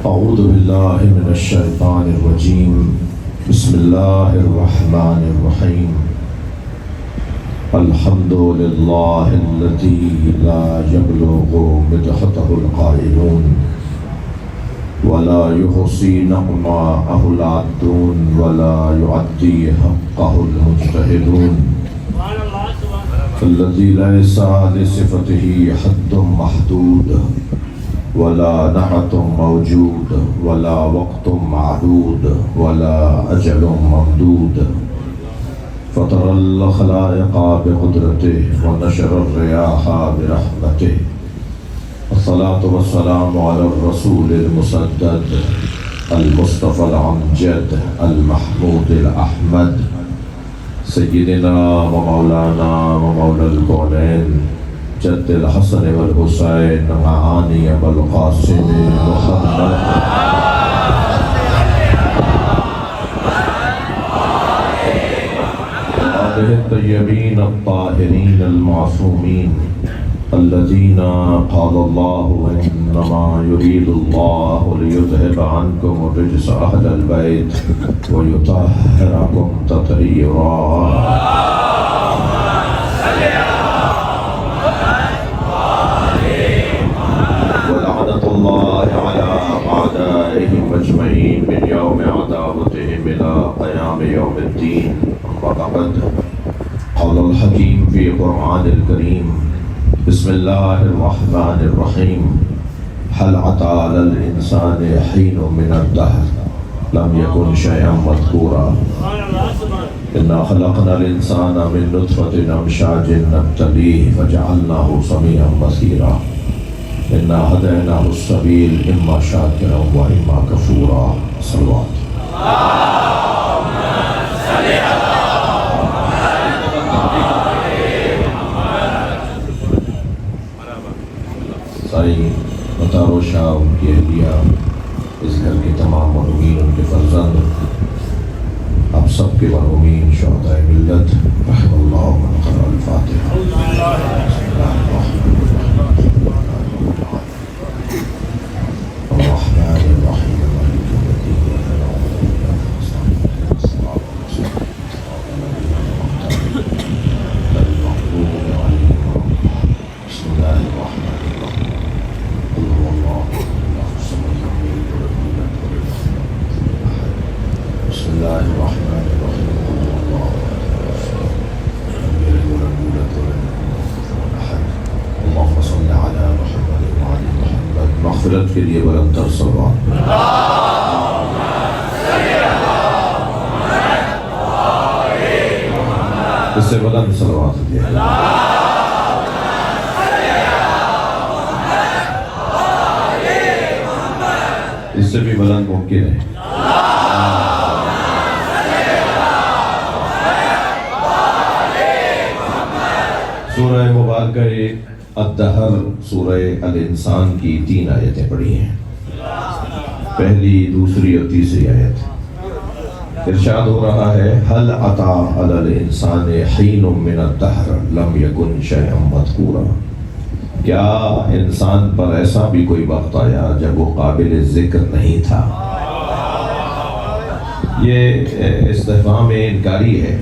اعوذ باللہ من الشیطان الرجیم بسم اللہ الرحمن الرحیم الحمد للہ الذی لا یبلغ مدحته القائلون ولا يحصي نعماءه العادون ولا يعدي حقه المجتهدون الذي ليس لصفته حد محدود ولا نعت موجود ولا وقت معدود ولا أجل ممدود فطر الخلائق بقدرته ونشر الرياح برحمته الصلاة والسلام على الرسول المسدد المصطفى الأمجد المحمود الأحمد سيدنا ومولانا ومولى الكونين جد الحسن والحسين معاني أبا القاسم محمد آله الطيبين الطاهرين المعصومين الذين قال الله إنما يريد الله ليذهب عنكم الرجس أهل البيت ويطهركم تطهيرا الله على أعدائهم أجمعين من يوم عداوتهم إلى قيام يوم الدين أما بعد قال الحكيم في القرآن الكريم بسم الله الرحمن الرحيم هل أتى على الإنسان حين من الدهر لم يكن شيئا مذكورا إنا خلقنا الإنسان من نطفة أمشاج نبتليه فجعلناه سميعا بصيرا إنا هديناه السبيل إما شاكرا وإما كفورا صلوات سائی مطار و شاہ ان کی اہلیہ اس گھر کے تمام مرحومین ان کے فرزند آپ سب کے مرحومین شہداء ملت رحم اللہ من قرأ الفاتحہ بسم اللہ الرحمن مغفرت کے لیے بلند تر صلوات اس سے بلند صلوات دیا اس سے بھی بلند ممکن ہے سورہ مبارکہ الدہر سورہ الانسان کی 3 آیتیں پڑھی ہیں، پہلی، دوسری اور تیسری آیت۔ ارشاد ہو رہا ہے هل أتى على الإنسان حين من الدهر لم يكن شيئا مذكورا، کیا انسان پر ایسا بھی کوئی وقت آیا جب وہ قابل ذکر نہیں تھا؟ یہ استفہام انکاری ہے،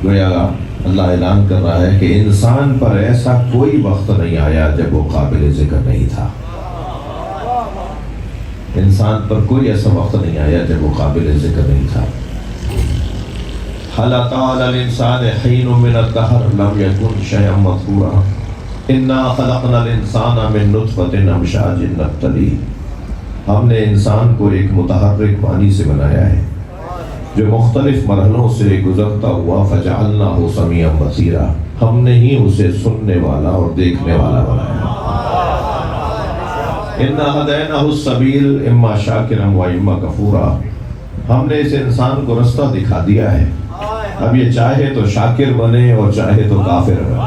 گویا اللہ اعلان کر رہا ہے کہ انسان پر ایسا کوئی وقت نہیں آیا جب وہ قابل ذکر نہیں تھا۔ انسان پر کوئی ایسا وقت نہیں آیا جب وہ قابل ذکر نہیں تھا۔ هل أتى على الإنسان حين من الدهر لم يكن شيئا مذكورا إنا خلقنا الإنسان من نطفة أمشاج نبتليه، ہم نے انسان کو ایک متحرک پانی سے بنایا ہے جو مختلف مرحلوں سے گزرتا ہوا فجعلناہ سمیعا بصیرا، ہم نے ہی اسے سننے والا اور دیکھنے والا بنایا۔ انا ہدیناہ السبیل اما شاکرا و اما کفورا، ہم نے اس انسان کو رستہ دکھا دیا ہے، اب یہ چاہے تو شاکر بنے اور چاہے تو کافر بنے۔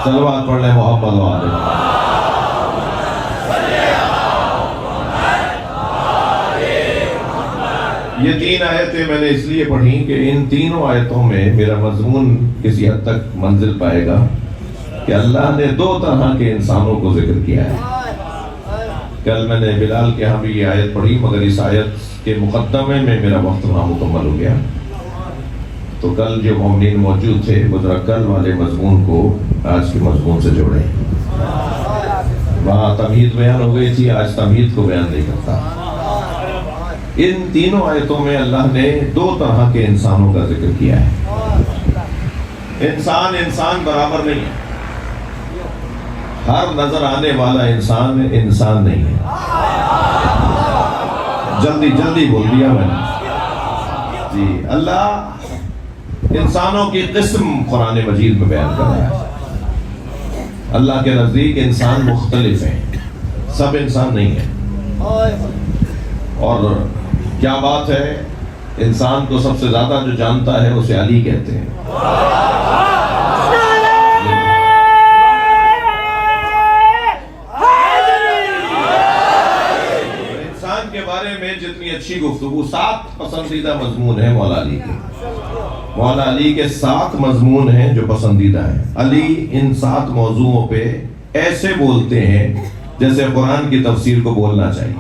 صلوات پڑھ لیں محمد و آلہ۔ یہ 3 آیتیں میں نے اس لیے پڑھی کہ ان تینوں آیتوں میں میرا مضمون کسی حد تک منزل پائے گا کہ اللہ نے 2 طرح کے انسانوں کو ذکر کیا ہے۔ کل میں نے بلال کے ہاں بھی یہ آیت پڑھی، مگر اس آیت کے مقدمے میں میرا وقت نامکمل ہو گیا، تو کل جو مومنین موجود تھے وہ ذرا کل والے مضمون کو آج کے مضمون سے جوڑیں۔ وہاں تمہید بیان ہو گئی تھی، آج تمہید کو بیان نہیں کرتا۔ ان تینوں آیتوں میں اللہ نے دو طرح کے انسانوں کا ذکر کیا ہے۔ انسان برابر نہیں ہے، ہر نظر آنے والا انسان نہیں ہے۔ جلدی بول دیا میں نے جی۔ اللہ انسانوں کی قسم قرآن مجید میں بیان کر رہا ہے۔ اللہ کے نزدیک انسان مختلف ہیں، سب انسان نہیں ہیں۔ اور کیا بات ہے، انسان کو سب سے زیادہ جو جانتا ہے اسے علی کہتے ہیں۔ انسان کے بارے میں جتنی اچھی گفتگو، 7 پسندیدہ مضمون ہیں مولا علی کے۔ مولا علی کے 7 مضمون ہیں جو پسندیدہ ہیں۔ علی ان 7 موضوعوں پہ ایسے بولتے ہیں جیسے قرآن کی تفسیر کو بولنا چاہیے۔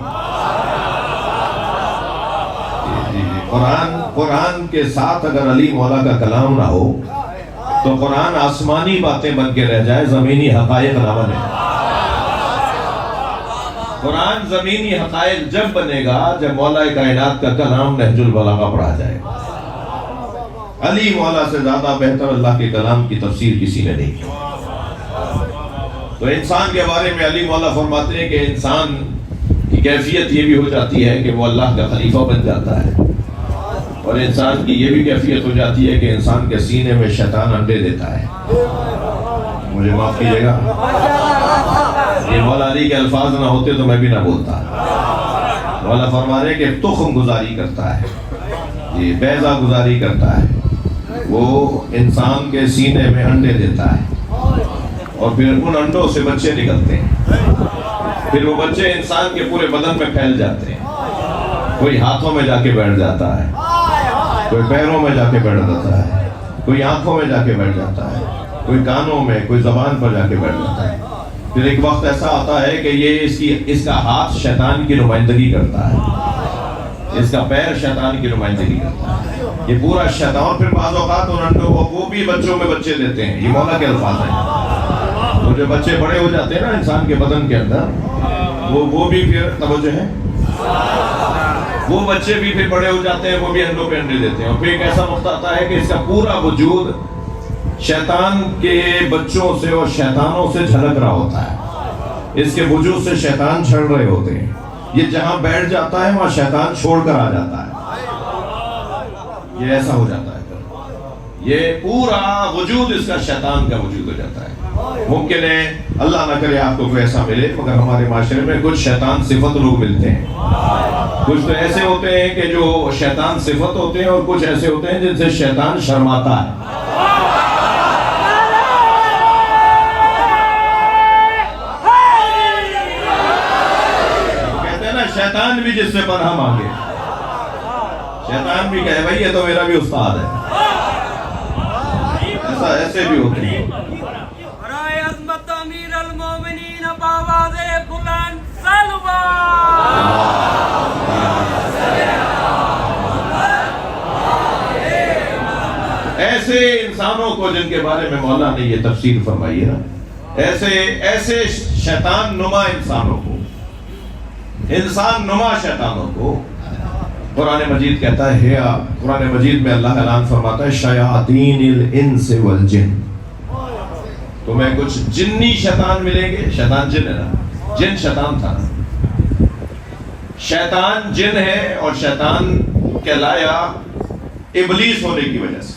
قرآن کے ساتھ اگر علی مولا کا کلام نہ ہو تو قرآن آسمانی باتیں بن کے رہ جائے، زمینی حقائق نہ بنے۔ قرآن زمینی حقائق جب بنے گا جب مولا کائنات کا کلام نہج البلاغہ پڑھا جائے گا۔ علی مولا سے زیادہ بہتر اللہ کے کلام کی تفسیر کسی نے نہیں کی۔ تو انسان کے بارے میں علی مولا فرماتے ہیں کہ انسان کی کیفیت یہ بھی ہو جاتی ہے کہ وہ اللہ کا خلیفہ بن جاتا ہے، اور انسان کی یہ بھی کیفیت ہو جاتی ہے کہ انسان کے سینے میں شیطان انڈے دیتا ہے۔ مجھے معاف کیجیے گا، یہ مولا علی کے الفاظ نہ ہوتے تو میں بھی نہ بولتا۔ مولا فرما رہے کہ تخم گزاری کرتا ہے، یہ بیضہ گزاری کرتا ہے، وہ انسان کے سینے میں انڈے دیتا ہے، اور پھر ان انڈوں سے بچے نکلتے ہیں۔ پھر وہ بچے انسان کے پورے بدن میں پھیل جاتے ہیں، کوئی ہاتھوں میں جا کے بیٹھ جاتا ہے، کوئی پیروں میں جا کے بیٹھ جاتا ہے، کوئی آنکھوں میں جا کے بیٹھ جاتا ہے، کوئی کانوں میں، کوئی زبان پر جا کے بیٹھ جاتا ہے۔ پھر ایک وقت ایسا آتا ہے کہ یہ اس کا ہاتھ شیطان کی نمائندگی کرتا ہے، اس کا پیر شیطان کی نمائندگی کرتا ہے، یہ پورا شیطان۔ اور پھر بعض اوقات ان انڈوں کو وہ بھی بچوں میں بچے دیتے ہیں، یہ مولا کے الفاظ ہیں۔ وہ جو بچے بڑے ہو جاتے ہیں نا انسان کے بدن کے اندر، وہ بھی پھر توجہ ہے، وہ بچے بھی پھر بڑے ہو جاتے ہیں، وہ بھی انڈوں پہ انڈے دیتے ہیں، اور پھر ایک ایسا وقت آتا ہے کہ اس کا پورا وجود شیطان کے بچوں سے اور شیطانوں سے جھلک رہا ہوتا ہے، اس کے وجود سے شیطان چھڑ رہے ہوتے ہیں۔ یہ جہاں بیٹھ جاتا ہے وہاں شیطان چھوڑ کر آ جاتا ہے، یہ ایسا ہو جاتا ہے، یہ پورا وجود اس کا شیطان کا وجود ہو جاتا ہے۔ ممکن ہے اللہ نہ کرے آپ کو کوئی ایسا ملے، مگر ہمارے معاشرے میں کچھ شیطان صفت لوگ ملتے ہیں۔ کچھ تو ایسے ہوتے ہیں کہ جو شیطان صفت ہوتے ہیں، اور کچھ ایسے ہوتے ہیں جن سے شیطان شرماتا ہے۔ کہتے ہیں نا شیطان بھی جس سے پناہ مانگے، شیطان بھی کہے بھائی یہ تو میرا بھی استاد ہے، ایسے بھی ہوتے ہیں۔ ایسے انسانوں کو جن کے بارے میں مولا نے یہ تفسیر فرمائی ہے نا، ایسے شیطان نما انسانوں کو، انسان نما شیطانوں کو قرآن مجید کہتا ہے، قرآن مجید میں اللہ اعلان فرماتا ہے شیاطین الانس والجن، تمہیں کچھ جنی شیطان ملیں گے۔ شیطان جن ہے نا، جن شیطان تھا نا، شیطان جن ہے، اور شیطان کہلایا ابلیس ہونے کی وجہ سے،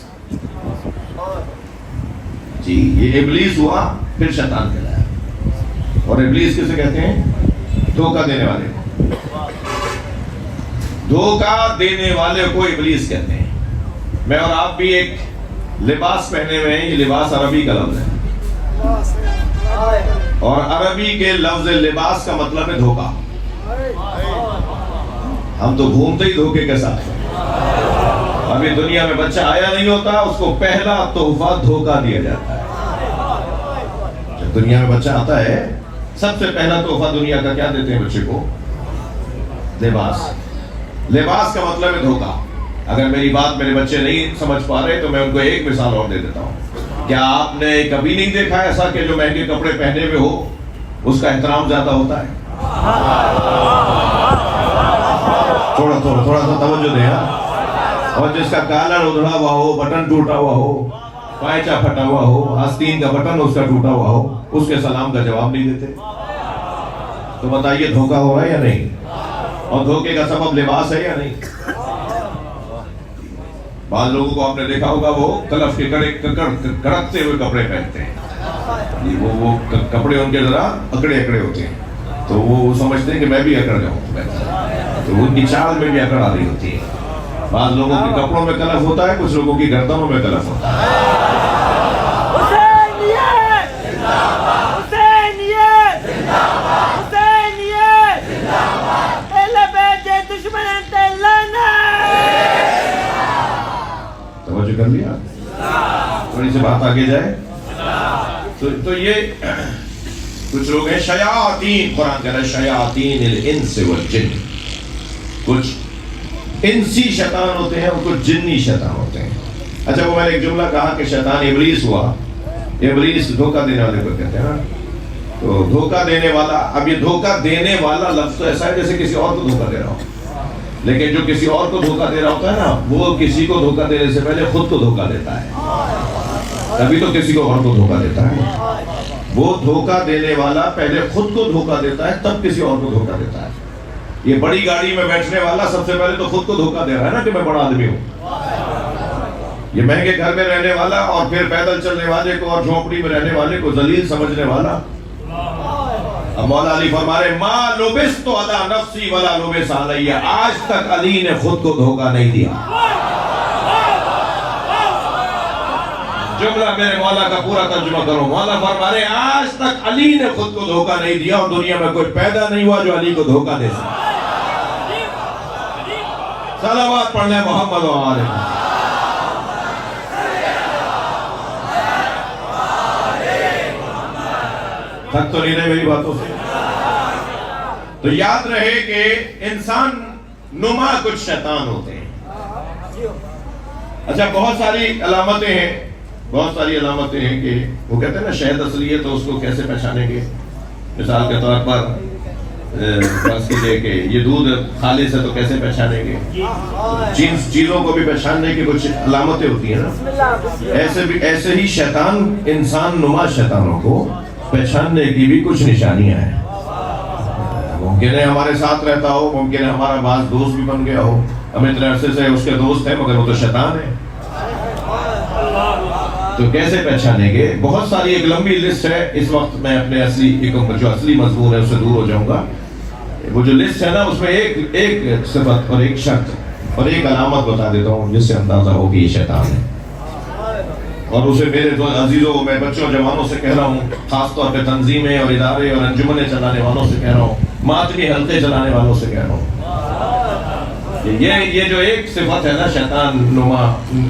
جی یہ ابلیس ہوا پھر شیطان کہلایا۔ اور ابلیس کسے کہتے ہیں؟ دھوکہ دینے والے کو، دھوکہ دینے والے کو ابلیس کہتے ہیں۔ میں اور آپ بھی ایک لباس پہنے ہوئے ہیں، یہ لباس عربی کا لفظ ہے، اور عربی کے لفظ لباس کا مطلب ہے دھوکہ۔ ہم تو گھومتے ہی دھوکے کے ساتھ ہیں۔ ابھی دنیا میں بچہ آیا نہیں ہوتا، اس کو پہلا تحفہ دھوکہ دیا جاتا ہے۔ جب دنیا میں بچہ آتا ہے سب سے پہلا تحفہ دنیا کا کیا دیتے ہیں بچے کو؟ لباس. لباس کا مطلب ہے دھوکہ. اگر میری بات میرے بچے نہیں سمجھ پا رہے تو میں ان کو ایک مثال اور دے دیتا ہوں. کیا آپ نے کبھی نہیں دیکھا ایسا کہ جو مہنگے کپڑے پہنے ہوئے ہو اس کا احترام زیادہ ہوتا ہے؟ تھوڑا سا توجہ دیں. اور جس کا کالر ادھڑا ہوا ہو، بٹن ٹوٹا ہوا ہو، پائچہ پھٹا ہوا ہو، آستین کا بٹن اس کا ٹوٹا ہوا ہو، اس کے سلام کا جواب نہیں دیتے، تو بتائیے دھوکہ ہو رہا ہے یا نہیں؟ اور دھوکے کا سبب لباس ہے یا نہیں؟ بعض لوگوں کو آپ نے دیکھا ہوگا وہ کلف کے کڑکتے ہوئے کپڑے پہنتے ہیں. وہ کپڑے ان کے ذرا اکڑے اکڑے ہوتے ہیں تو وہ سمجھتے ہیں کہ میں بھی اکڑ جاؤں، تو ان کی چال میں بھی اکڑ آ رہی ہوتی ہے. بعض لوگوں کے کپڑوں میں کلف ہوتا ہے، کچھ لوگوں کی گردنوں میں کلف ہوتا ہے. توجہ کر لیا؟ تھوڑی سی بات آگے جائے تو یہ کچھ لوگ ہیں شیاطین. قرآن کہہ رہا ہے شیاطین الانس والجن. کچھ انسی شیطان ہوتے ہیں اور کچھ جنی شیطان ہوتے ہیں. اچھا وہ میں نے ایک جملہ کہا کہ شیطان ابلیس ہوا. ابلیس دھوکہ دینے والے کو کہتے ہیں نا. تو دھوکہ دینے والا، اب یہ دھوکہ دینے والا لفظ تو ایسا ہے جیسے کسی اور کو دھوکہ دے رہا ہو، لیکن جو کسی اور کو دھوکہ دے رہا ہوتا ہے نا وہ کسی کو دھوکہ دینے سے پہلے خود کو دھوکہ دیتا ہے، تبھی تو کسی کو اور کو دھوکہ دیتا ہے. وہ دھوکہ دینے والا پہلے خود کو دھوکہ دیتا ہے تب کسی اور کو دھوکہ دیتا ہے. یہ بڑی گاڑی میں بیٹھنے والا سب سے پہلے تو خود کو دھوکہ دے رہا ہے نا کہ میں بڑا آدمی ہوں. یہ مہنگے گھر میں رہنے والا اور پھر پیدل چلنے والے کو اور جھونپڑی میں رہنے والے کو ذلیل سمجھنے والا. اب مولا علی فرما رہے ما لبست علی نفسی ولا لبس علی. آج تک علی نے خود کو دھوکہ نہیں دیا. جملہ میرے مولا کا پورا ترجمہ کرو. مولا فرما رہے آج تک علی نے خود کو دھوکہ نہیں دیا اور دنیا میں کوئی پیدا نہیں ہوا جو علی کو دھوکہ دے سکے. صلوات پڑھنے محمد و آلہ. تھک تو نہیں رہے میری باتوں سے؟ تو یاد رہے کہ انسان نما کچھ شیطان ہوتے ہیں. اچھا بہت ساری علامتیں ہیں کہ وہ کہتے ہیں نا شہد اصلی ہے تو اس کو کیسے پہچانیں گے. مثال کے طور پر فرض کیجئے کہ یہ دودھ خالص ہے تو کیسے پہچانیں گے. چیزوں کو بھی پہچاننے کی کچھ علامتیں ہوتی ہیں نا. ایسے ہی شیطان انسان نما شیطانوں کو پہچاننے کی بھی کچھ نشانیاں ہیں. ممکن ہے ہمارے ساتھ رہتا ہو، ممکن ہے ہمارا بعض دوست بھی بن گیا ہو، ہم اتنے عرصے سے اس کے دوست ہیں مگر وہ تو شیطان ہے. تو کیسے پہچانیں گے؟ بہت ساری ایک لمبی لسٹ ہے. اس وقت میں اپنے جو اصلی مضمون ہے اس سے دور ہو جاؤں گا. وہ جو لسٹ ہے نا اس میں ایک صفت اور ایک شرط اور ایک علامت بتا دیتا ہوں جس سے اندازہ ہو کہ یہ شیطان ہے. اور اسے میرے عزیزوں میں بچوں جوانوں سے کہہ رہا ہوں، خاص طور پہ تنظیمیں اور ادارے اور انجمنیں چلانے والوں سے کہہ رہا ہوں، ماتمی حلقے چلانے والوں سے کہہ رہا ہوں، یہ جو ایک صفت ہے نا شیطان نما،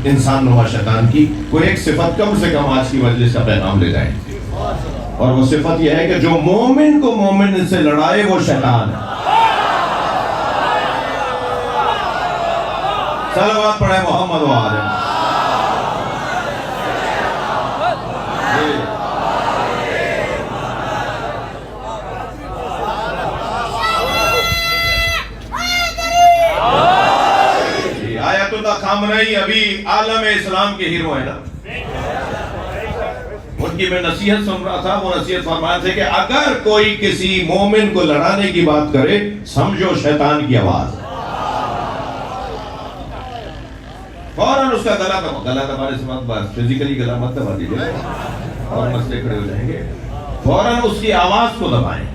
انسان نما شیطان کی، وہ ایک صفت کم سے کم آج کی مجلس کا پیغام لے جائیں. اور وہ صفت یہ ہے کہ جو مومن کو مومن سے لڑائے وہ شیطان ہے. صلوات پڑھے محمد و آلہ. خامنئی ابھی عالم اسلام کے ہیرو ہیں نا. ان کی میں نصیحت سن رہا تھا، وہ نصیحت فرمایا تھے کہ اگر کوئی کسی مومن کو لڑانے کی بات کرے سمجھو شیطان کی آواز. فوراً اس کا گلا دبانے سے مت، فزیکلی گلا مت دبا دیجیے اور مسئلے کھڑے ہو جائیں گے. فوراً اس کی آواز کو دبائیں.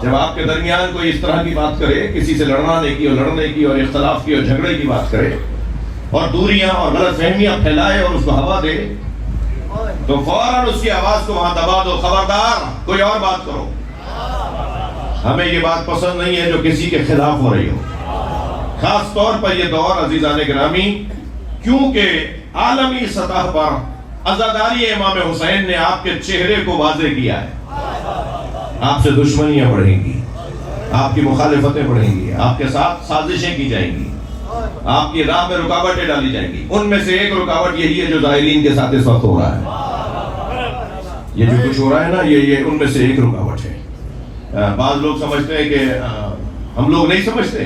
جب آپ کے درمیان کوئی اس طرح کی بات کرے، کسی سے لڑنے کی اور اختلاف کی اور جھگڑے کی بات کرے اور دوریاں اور غلط فہمیاں پھیلائے اور اس کو ہوا دے، تو فوراً اس کی آواز کو وہاں دبا دو. خبردار کوئی اور بات کرو، ہمیں یہ بات پسند نہیں ہے جو کسی کے خلاف ہو رہی ہو. خاص طور پر یہ دور عزیزان گرامی، کیونکہ عالمی سطح پر عزاداری امام حسین نے آپ کے چہرے کو واضح کیا ہے. آپ سے دشمنیاں بڑھیں گی، آپ کی مخالفتیں بڑھیں گی، آپ کے ساتھ سازشیں کی جائیں گی، آپ کی راہ میں رکاوٹیں ڈالی جائیں گی۔ ان میں سے ایک رکاوٹ یہی ہے جو ظاہرین کے ساتھ اس وقت ہو رہا ہے۔ یہ جو کچھ ہو رہا ہے نا، یہ ان میں سے ایک رکاوٹ ہے۔ بعض لوگ سمجھتے ہیں کہ ہم لوگ نہیں سمجھتے،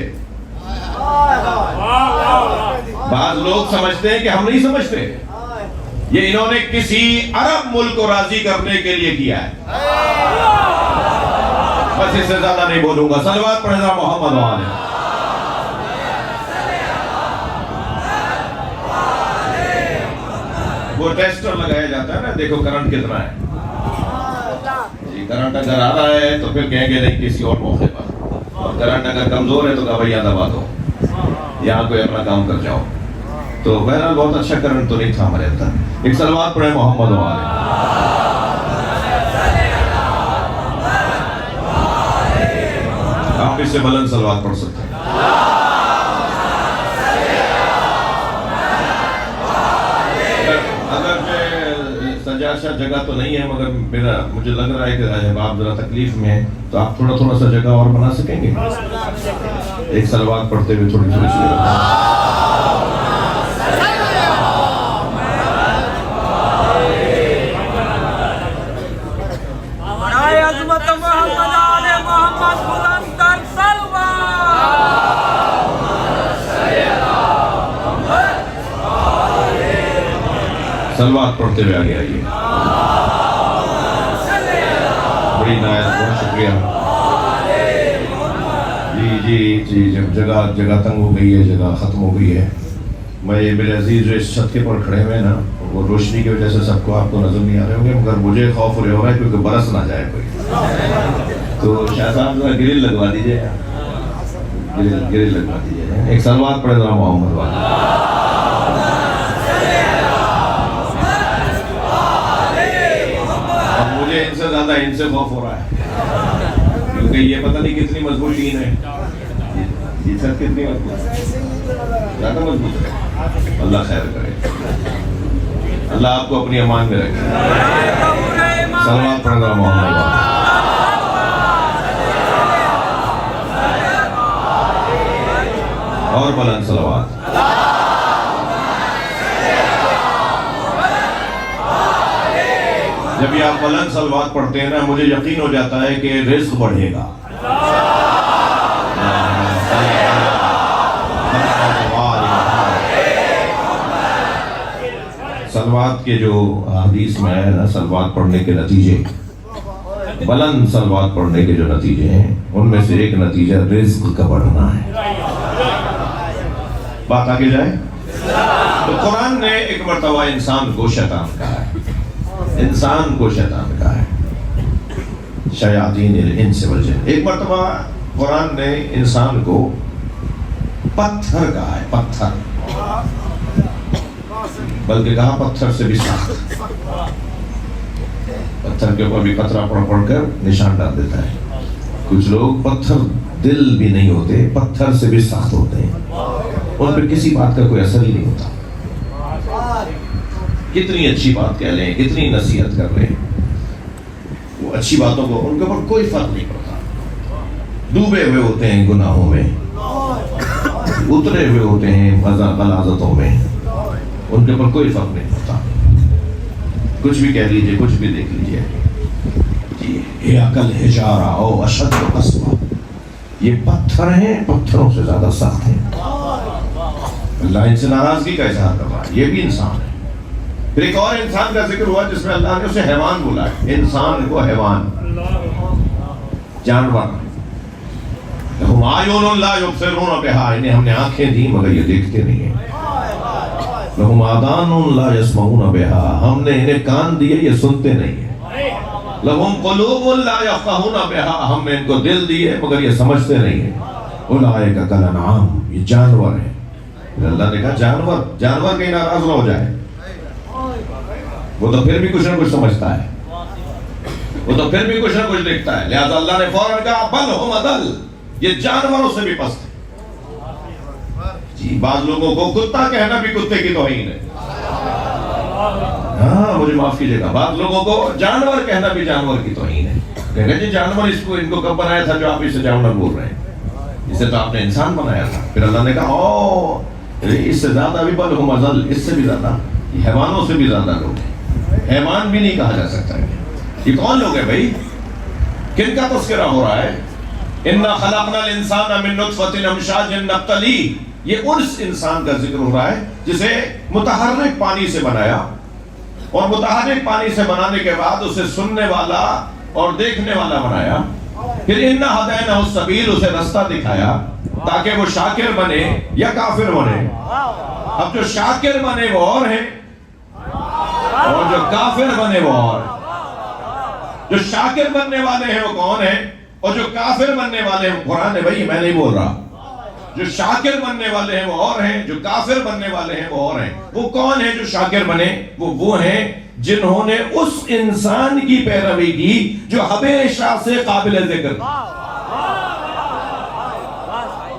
بعض لوگ سمجھتے ہیں کہ ہم نہیں سمجھتے۔ یہ انہوں نے کسی عرب ملک کو راضی کرنے کے لیے کیا ہے۔ بس اس سے زیادہ نہیں بولوں گا۔ صلوات پڑھیں ذرا محمد و آلہ۔ وہ ٹیسٹر لگایا جاتا ہے نا، دیکھو کرنٹ کتنا ہے جی۔ کرنٹ اگر آ رہا ہے تو پھر کہیں گے نہیں کسی اور موقع پر، اور کرنٹ اگر کمزور ہے تو کہا بھیا دبا دو، یہاں کوئی اپنا کام کر جاؤ۔ تو بہرحال بہت اچھا کرنٹ تو نہیں تھا ہمارے اندر۔ ایک صلوات پڑھیں محمد و آلہ۔ آپ اس سے بلند صلوات پڑھ سکتے ہیں۔ اگر سجاشا جگہ تو نہیں ہے، مگر مجھے لگ رہا ہے کہ آپ ذرا تکلیف میں ہیں، تو آپ تھوڑا سا جگہ اور بنا سکیں گے ایک صلوات پڑھتے ہوئے تھوڑی سی جگہ۔ صلوات پڑھتے ہوئے آگے آئیے۔ بڑی نایت، بہت شکریہ۔ جی جب جگہ تنگ ہو گئی ہے، جگہ ختم ہو گئی ہے، میں میرے عزیز جو اس چھت کے پر کھڑے ہوئے نا، وہ روشنی کی وجہ سے سب کو آپ کو نظر نہیں آ رہے ہوں گے، مگر مجھے خوف ہو رہا ہے کیونکہ برس نہ جائے کوئی۔ تو شاہ صاحب ذرا گرل لگوا دیجیے، گرل لگوا دیجیے۔ ایک صلوات پڑھے ذرا محمد والا۔ مجھے ان سے زیادہ ان سے خوف ہو رہا ہے، کیونکہ یہ پتہ نہیں کتنی مضبوط ٹین ہے، یہ سب کتنی مضبوط، زیادہ مضبوط ہے۔ اللہ خیر کرے، اللہ آپ کو اپنی امان میں رکھے۔ صلوات پڑھیں ذرا محمد والا۔ اور بلند صلوات۔ جب یہ آپ بلند صلوات پڑھتے ہیں نا، مجھے یقین ہو جاتا ہے کہ رزق بڑھے گا۔ صلوات کے جو حدیث میں ہے نا، صلوات پڑھنے کے نتیجے، بلند صلوات پڑھنے کے جو نتیجے ہیں، ان میں سے ایک نتیجہ رزق کا بڑھنا ہے۔ بات آگے جائے تو قرآن نے ایک مرتبہ انسان کو شیطان کہا ہے، انسان کو شیطان کہا ہے، شیاطین الانس والجن۔ ایک مرتبہ قرآن نے انسان کو پتھر کہا ہے، پتھر، بلکہ کہا پتھر سے بھی سخت۔ پتھر کے اوپر بھی قطرہ پڑھ کر نشان ڈال دیتا ہے۔ کچھ لوگ پتھر دل بھی نہیں ہوتے، پتھر سے بھی سخت ہوتے ہیں، ان پہ کسی بات کا کوئی اثر ہی نہیں ہوتا۔ کتنی اچھی بات کہہ لیں، کتنی نصیحت کر لیں، وہ اچھی باتوں کو ان کے اوپر کوئی فرق نہیں پڑتا۔ ڈوبے ہوئے ہوتے ہیں گناہوں میں، اترے ہوئے ہوتے ہیں غلاظتوں میں، ان کے اوپر کوئی فرق نہیں پڑتا۔ کچھ بھی کہہ لیجئے، کچھ بھی دیکھ لیجئے، یہ عقل حجارہ او اشد قسوہ، یہ پتھر ہیں، پتھروں سے زیادہ سخت ہیں۔ اللہ ان سے ناراضگی کا اظہار کر رہا ہے، یہ بھی انسان ہے۔ پھر ایک اور انسان کا ذکر ہوا جس میں اللہ نے اسے حیوان بولا ہے، انسان کو حیوان، جانور۔ لہم اعین لا یبصرون بہا، انہیں ہم نے آنکھیں دی مگر یہ دیکھتے نہیں ہیں۔ لہم آذان لا یسمعون بہا، ہم نے انہیں کان دیے یہ سنتے نہیں ہیں۔ لہم قلوب لا یفقہون بہا، ہم نے ان کو دل دیے مگر یہ سمجھتے نہیں ہیں۔ اولئک کالانعام، یہ جانور ہیں۔ اللہ نے کہا جانور کہیں ناراض نہ ہو جائے، وہ تو پھر بھی کچھ نہ کچھ سمجھتا ہے، وہ تو پھر بھی کچھ نہ کچھ دیکھتا ہے۔ لہذا اللہ نے فوراً کہا بل ہم اضل، یہ جانوروں سے بھی پست ہے۔ جی بعض لوگوں کو کتا کہنا بھی کتے کی توہین ہے، ہاں مجھے معاف کیجیے گا، بعض لوگوں کو جانور کہنا بھی جانور کی توہین ہے۔ کہہ رہے جی جانور ان کو کب بنایا تھا جو آپ اسے جانور بول رہے ہیں؟ اسے تو آپ نے انسان بنایا تھا۔ پھر اللہ نے کہا او اس سے زیادہ بھی بل ہم ازل، اس سے بھی زیادہ، حیوانوں سے بھی زیادہ لوگ ہیں، حیوان بھی نہیں کہا جا سکتا ہے۔ یہ کون لوگ ہیں بھائی؟ کن کا تذکرہ ہو رہا ہے؟ اِنَّا خَلَقْنَا الْإِنسَانَ مِن نُطْفَةٍ أَمْشَاجٍ نَبْتَلِيهِ، یہ اس انسان کا ذکر ہو رہا ہے جسے متحرک پانی سے بنایا، اور متحرک پانی سے بنانے کے بعد اسے سننے والا اور دیکھنے والا بنایا، پھر اِنَّا هَدَيْنَاهُ السَّبِيلَ، اسے رستہ دکھایا تاکہ وہ شاکر بنے یا کافر بنے۔ اب جو شاکر بنے وہ اور ہیں، اور جو کافر بنے وہ اور ہیں۔ جو شاکر بننے والے ہیں وہ کون ہیں، اور جو کافر بننے والے ہیں، قرآن ہے بھائی، میں نہیں بول رہا، جو شاکر بننے والے ہیں وہ اور ہیں، جو کافر بننے والے ہیں وہ اور ہیں۔ وہ کون ہیں جو شاکر بنے؟ وہ ہیں جنہوں نے اس انسان کی پیروی کی جو ہمیشہ سے قابل ذکر تھا۔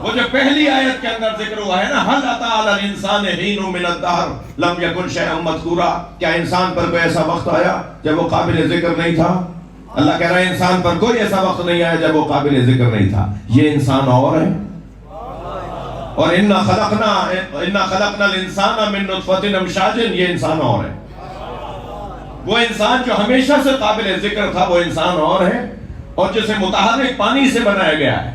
وہ جو پہلی آیت کے اندر ذکر ہوا ہے نا، هل اتى على الانسان حين من الدهر لم يكن شيئا مذكورا، کیا انسان پر کوئی ایسا وقت آیا جب وہ قابل ذکر نہیں تھا؟ اللہ کہہ رہا ہے انسان پر کوئی ایسا وقت نہیں آیا جب وہ قابل ذکر نہیں تھا۔ یہ انسان اور ہے۔ اور اِنَّا خَلَقْنَا الْإِنسَانَ مِن نُطْفَةٍ أَمْشَاجٍ، یہ انسان اور ہے۔ وہ انسان جو ہمیشہ سے قابل ذکر تھا وہ انسان اور ہے، اور جسے متحرک پانی سے بنایا گیا ہے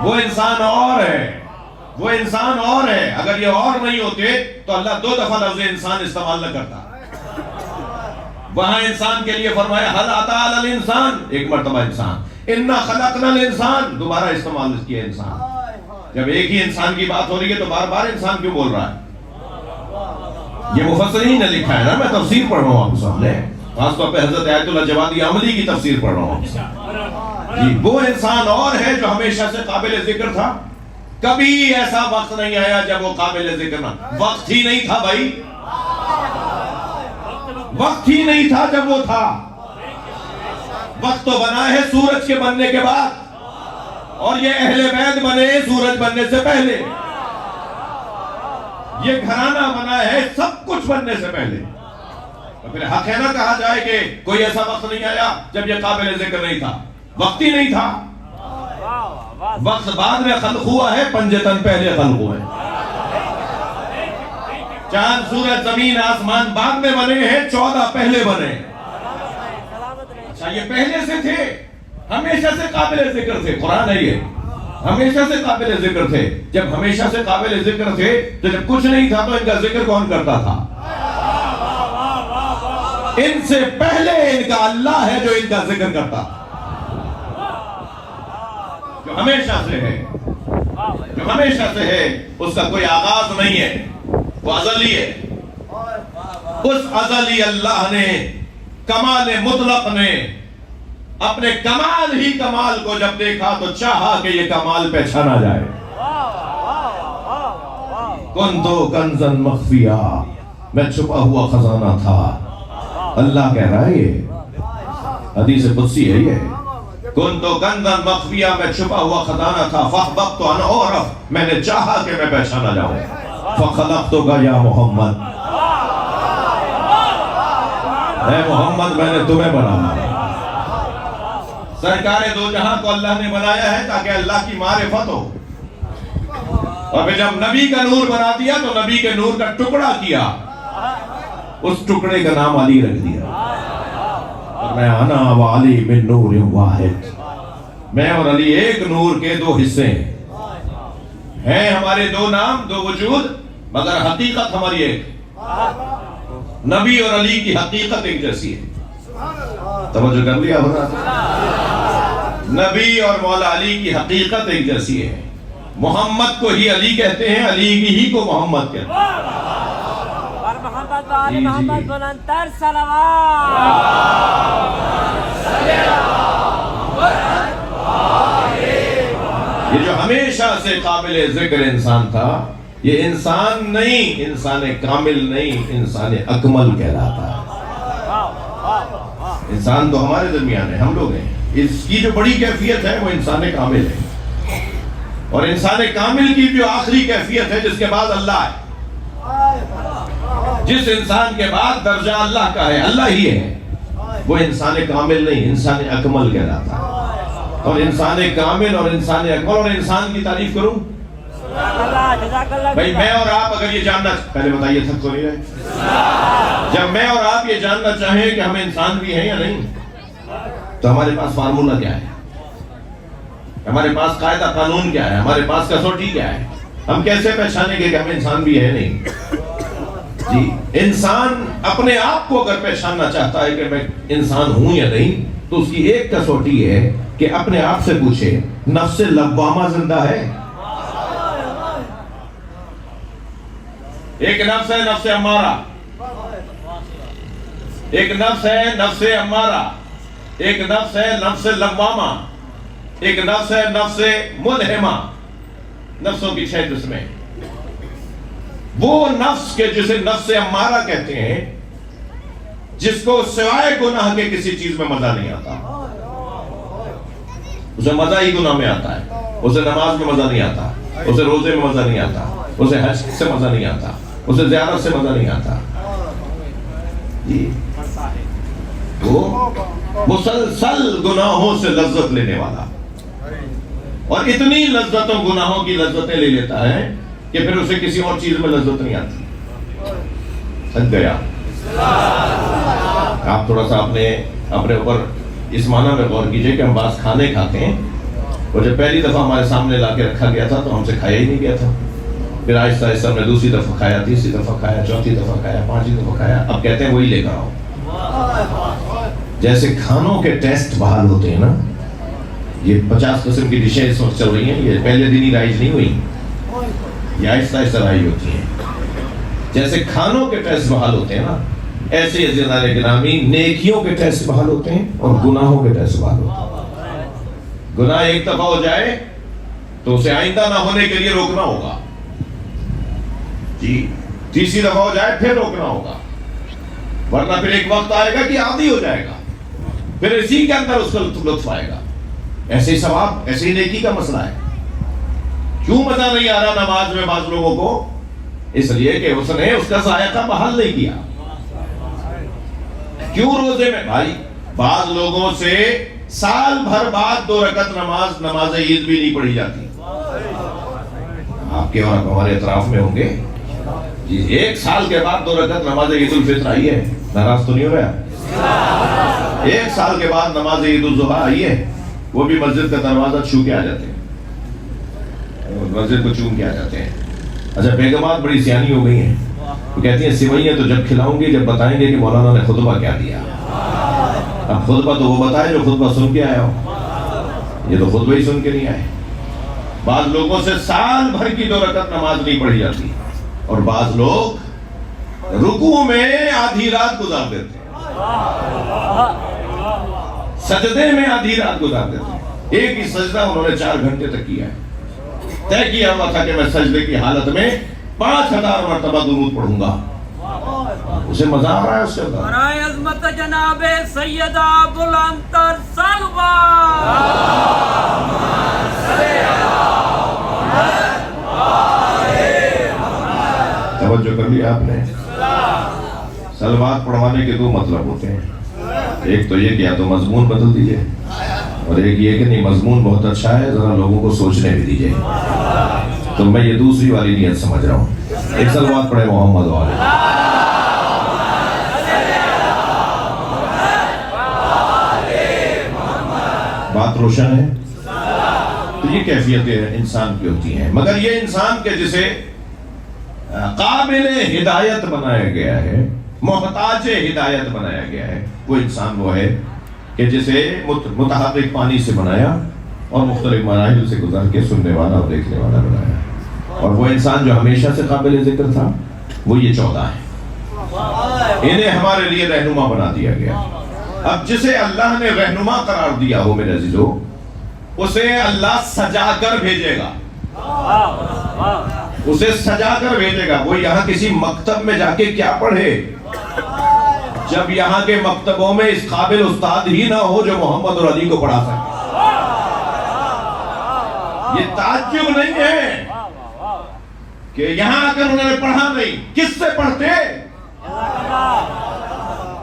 وہ انسان اور ہے۔ وہ انسان اور ہے۔ اگر یہ اور نہیں ہوتے تو اللہ 2 دفعہ لفظ انسان استعمال نہ کرتا۔ وہاں انسان کے لیے فرمایا هل اتى على الانسان، ایک مرتبہ انسان، اِنَّا خَلَقْنَا الْإِنسَانَ، دوبارہ استعمال کیا انسان۔ جب ایک ہی انسان کی بات ہو رہی ہے تو بار بار انسان کیوں بول رہا ہے؟ یہ مفسرین نے لکھا ہے نا، میں تفسیر پڑھ رہا ہوں آپ سامنے، خاص طور پہ حضرت آیت اللہ جوادی عملی کی تفسیر پڑھ رہا ہوں جی۔ وہ انسان اور ہے جو ہمیشہ سے قابل ذکر تھا، کبھی ایسا وقت نہیں آیا جب وہ قابل ذکر نہ، وقت ہی نہیں تھا بھائی، وقت ہی نہیں تھا جب وہ تھا۔ وقت تو بنا ہے سورج کے بننے کے بعد، اور یہ اہل بیت بنے سورج بننے سے پہلے، یہ گھرانہ بنا ہے سب کچھ بننے سے پہلے۔ تو پھر حق ہے نہ کہا جائے کہ کوئی ایسا وقت نہیں آیا جب یہ قابل ذکر نہیں تھا، وقت ہی نہیں تھا۔ وقت بعد میں خلق ہوا ہے، پنجتن پہلے خلق ہوئے۔ چاند سورج زمین آسمان بعد میں بنے ہیں، 14 پہلے بنے۔ اچھا یہ پہلے سے تھے، ہمیشہ سے قابل ذکر تھے، قرآن ہے یہ، ہمیشہ سے قابل ذکر تھے۔ جب ہمیشہ سے قابل ذکر تھے تو جب کچھ نہیں تھا تو ان کا ذکر کون کرتا تھا؟ ان سے پہلے ان کا اللہ ہے جو ان کا ذکر کرتا، جو ہمیشہ سے ہے، جو ہمیشہ سے ہے، اس کا کوئی آغاز نہیں ہے، وہ ازلی ہے۔ اس ازلی اللہ نے کمال مطلق نے اپنے کمال ہی کمال کو جب دیکھا تو چاہا کہ یہ کمال پہچانا جائے۔ کنتو کنزن مخفیہ، میں چھپا ہوا خزانہ تھا۔ اللہ کہہ رہا ہے، یہ حدیث قدسی ہے، یہ کنتو کنزن مخفیہ، میں چھپا ہوا خزانہ تھا، فاحببت ان اعرف، میں نے چاہا کہ میں پہچانا جاؤں، فخلقتک یا محمد، اے محمد میں نے تمہیں بنایا۔ سرکار دو جہاں کو اللہ نے بنایا ہے تاکہ اللہ کی معرفت ہو، اور پھر جب نبی کا نور بنا دیا تو نبی کے نور کا ٹکڑا کیا، اس ٹکڑے کا نام علی رکھ دیا۔ اور میں انا و علی من نور واحد، میں اور علی ایک نور کے 2 حصے ہیں ہمارے 2 نام 2 وجود، مگر حقیقت ہماری ایک۔ نبی اور علی کی حقیقت ایک جیسی ہے، توجہ کر لیا ہونا، نبی اور مولا علی کی حقیقت ایک جیسی ہے۔ محمد کو ہی علی کہتے ہیں، علی ہی کو محمد کہتے ہیں۔ اور محمد و آل محمد بلندتر صلوات۔ یہ جو ہمیشہ سے قابل ذکر انسان تھا، یہ انسان نہیں، انسان کامل نہیں، انسان اکمل کہلاتا ہے۔ انسان تو ہمارے درمیان ہے، ہم لوگ ہیں، اس کی جو بڑی کیفیت ہے وہ انسان کامل ہے، اور انسان کامل کی جو آخری کیفیت ہے جس کے بعد اللہ ہے، جس انسان کے بعد درجہ اللہ کا ہے، اللہ ہی ہے، وہ انسان کامل نہیں، انسان اکمل کہلاتا ہے۔ اور انسان کامل اور انسان اکمل اور انسان کی تعریف کروں بھائی، میں اور آپ اگر یہ جاننا، پہلے بتائیے تھک تو نہیں رہے؟ جب میں اور آپ یہ جاننا چاہیں کہ ہم انسان بھی ہیں یا نہیں، تو ہمارے پاس فارمولہ کیا ہے، ہمارے پاس قاعدہ قانون کیا ہے، ہمارے پاس کسوٹی کیا ہے؟ ہم کیسے پہچانیں گے کہ ہم انسان بھی ہے نہیں؟ جی، انسان اپنے آپ کو اگر پہچاننا چاہتا ہے کہ میں انسان ہوں یا نہیں، تو اس کی ایک کسوٹی ہے کہ اپنے آپ سے پوچھے نفس لوامہ زندہ ہے؟ ایک نفس ہے نفس امارہ، ایک نفس ہے نفس امارہ، ایک نفس ہے نفس لوامہ، ایک نفس ہے نفس ملہمہ۔ نفسوں کی 6 قسمیں۔ وہ نفس کے جسے نفس امارہ کہتے ہیں، جس کو سوائے گناہ کے کسی چیز میں مزہ نہیں آتا، اسے مزہ ہی گناہ میں آتا ہے، اسے نماز میں مزہ نہیں آتا، اسے روزے میں مزہ نہیں آتا، اسے حج سے مزہ نہیں آتا، اسے زیارت سے مزہ نہیں آتا۔ وہ مسلسل گناہوں سے لذت لینے والا، اور اتنی لذتوں گناہوں کی لذتیں لے لیتا ہے کہ پھر اسے کسی اور چیز میں لذت نہیں آتی۔ تھک گیا۔ آپ تھوڑا سا اپنے اوپر اس معنی میں غور کیجئے کہ ہم بعض کھانے کھاتے ہیں، اور جب پہلی دفعہ ہمارے سامنے لا کے رکھا گیا تھا تو ہم سے کھایا ہی نہیں گیا تھا، پھر آہستہ آہستہ ہم نے دوسری دفعہ کھایا، تیسری دفعہ کھایا، چوتھی دفعہ کھایا، 5ویں دفعہ کھایا، اب کہتے ہیں وہی لے کر آؤ۔ جیسے کھانوں کے ٹیسٹ بحال ہوتے ہیں نا، یہ 50 قسم کی ڈشیں اس وقت چل رہی ہیں، یہ پہلے دن ہی رائج نہیں ہوئی، یہ آہستہ آہستہ رائج ہوتی ہیں۔ جیسے کھانوں کے ٹیسٹ بحال ہوتے ہیں نا، ایسے عزیزان گرامی نیکیوں کے ٹیسٹ بحال ہوتے ہیں اور گناہوں کے ٹیسٹ بحال ہوتے ہیں۔ گناہ ایک دفعہ ہو جائے تو اسے آئندہ نہ ہونے کے لیے روکنا ہوگا، جی، تیسری دفعہ ہو جائے پھر روکنا ہوگا، ورنہ پھر ایک وقت آئے گا کہ عادی ہو جائے گا، پھر اسی کے اندر اس کا لطف آئے گا۔ ایسے ہی ثواب، ایسے ہی نیکی کا مسئلہ ہے۔ کیوں مزہ نہیں آ رہا نماز میں بعض لوگوں کو؟ اس لیے کہ اس نے اس کا ذائقہ بحال نہیں کیا۔ کیوں روزے میں؟ بھائی بعض لوگوں سے سال بھر بعد 2 رکعت نماز عید بھی نہیں پڑھی جاتی۔ آپ کے اور ہمارے اطراف میں ہوں گے، جی، 1 سال کے بعد 2 رکعت نماز عید الفطر آئی ہے، ناراض تو نہیں ہو رہا؟ 1 سال کے بعد نماز عید الاضحیٰ آئی ہے، وہ بھی مسجد کا دروازہ چھو کے آ جاتے ہیں، مسجد کو چوم کے آ جاتے ہیں۔ اچھا، بیگمات بڑی سیانی ہو گئی ہیں، وہ کہتی ہیں سوئیاں تو جب کھلاؤں گے جب بتائیں گے کہ مولانا نے خطبہ کیا دیا۔ اب خطبہ تو وہ بتائے جو خطبہ سن کے آیا ہو، یہ تو خطبہ ہی سن کے نہیں آئے۔ بعض لوگوں سے سال بھر کی 2 رکعت نماز نہیں پڑھی جاتی، اور بعض لوگ رکوع میں آدھی رات گزار دیتے ہیں، سجدے میں آدھی رات گزار دیتے ہیں۔ ایک ہی سجدہ انہوں نے 4 گھنٹے تک کیا ہے۔ طے کیا ہوا تھا کہ میں سجدے کی حالت میں 5000 مرتبہ درود پڑھوں گا، اسے مزہ آ رہا ہے اس کے اندر۔ برائے عظمت جناب سیدہ بلند تر سلوات، توجہ کر لیا آپ نے؟ سلوات پڑھوانے کے 2 مطلب ہوتے ہیں، ایک تو یہ کہ یا تو مضمون بدل دیجئے، اور ایک یہ کہ نہیں مضمون بہت اچھا ہے، ذرا لوگوں کو سوچنے بھی دیجئے۔ تو میں یہ دوسری والی نیت سمجھ رہا ہوں۔ ایک سلوات پڑھے محمد والے۔ بات روشن ہے؟ تو یہ کیفیتیں انسان کی ہوتی ہیں، مگر یہ انسان کے جسے قابل ہدایت بنایا گیا ہے، محتاج ہدایت بنایا گیا ہے، وہ انسان وہ ہے کہ جسے متحرک پانی سے بنایا اور مختلف مراحل سے گزر کے سننے والا اور دیکھنے والا بنایا، اور وہ انسان جو ہمیشہ سے قابل ذکر تھا وہ یہ 14 ہیں، انہیں ہمارے لیے رہنما بنا دیا گیا۔ اب جسے اللہ نے رہنما قرار دیا ہو میرے عزیزو، اسے اللہ سجا کر بھیجے گا، اسے سجا کر بھیجے گا۔ وہ یہاں کسی مکتب میں جا کے کیا پڑھے جب یہاں کے مکتبوں میں اس قابل استاد ہی نہ ہو جو محمد اور علی کو پڑھا سکے؟ یہ تعجب نہیں ہے کہ یہاں آ کر انہوں نے پڑھا نہیں، کس سے پڑھتے؟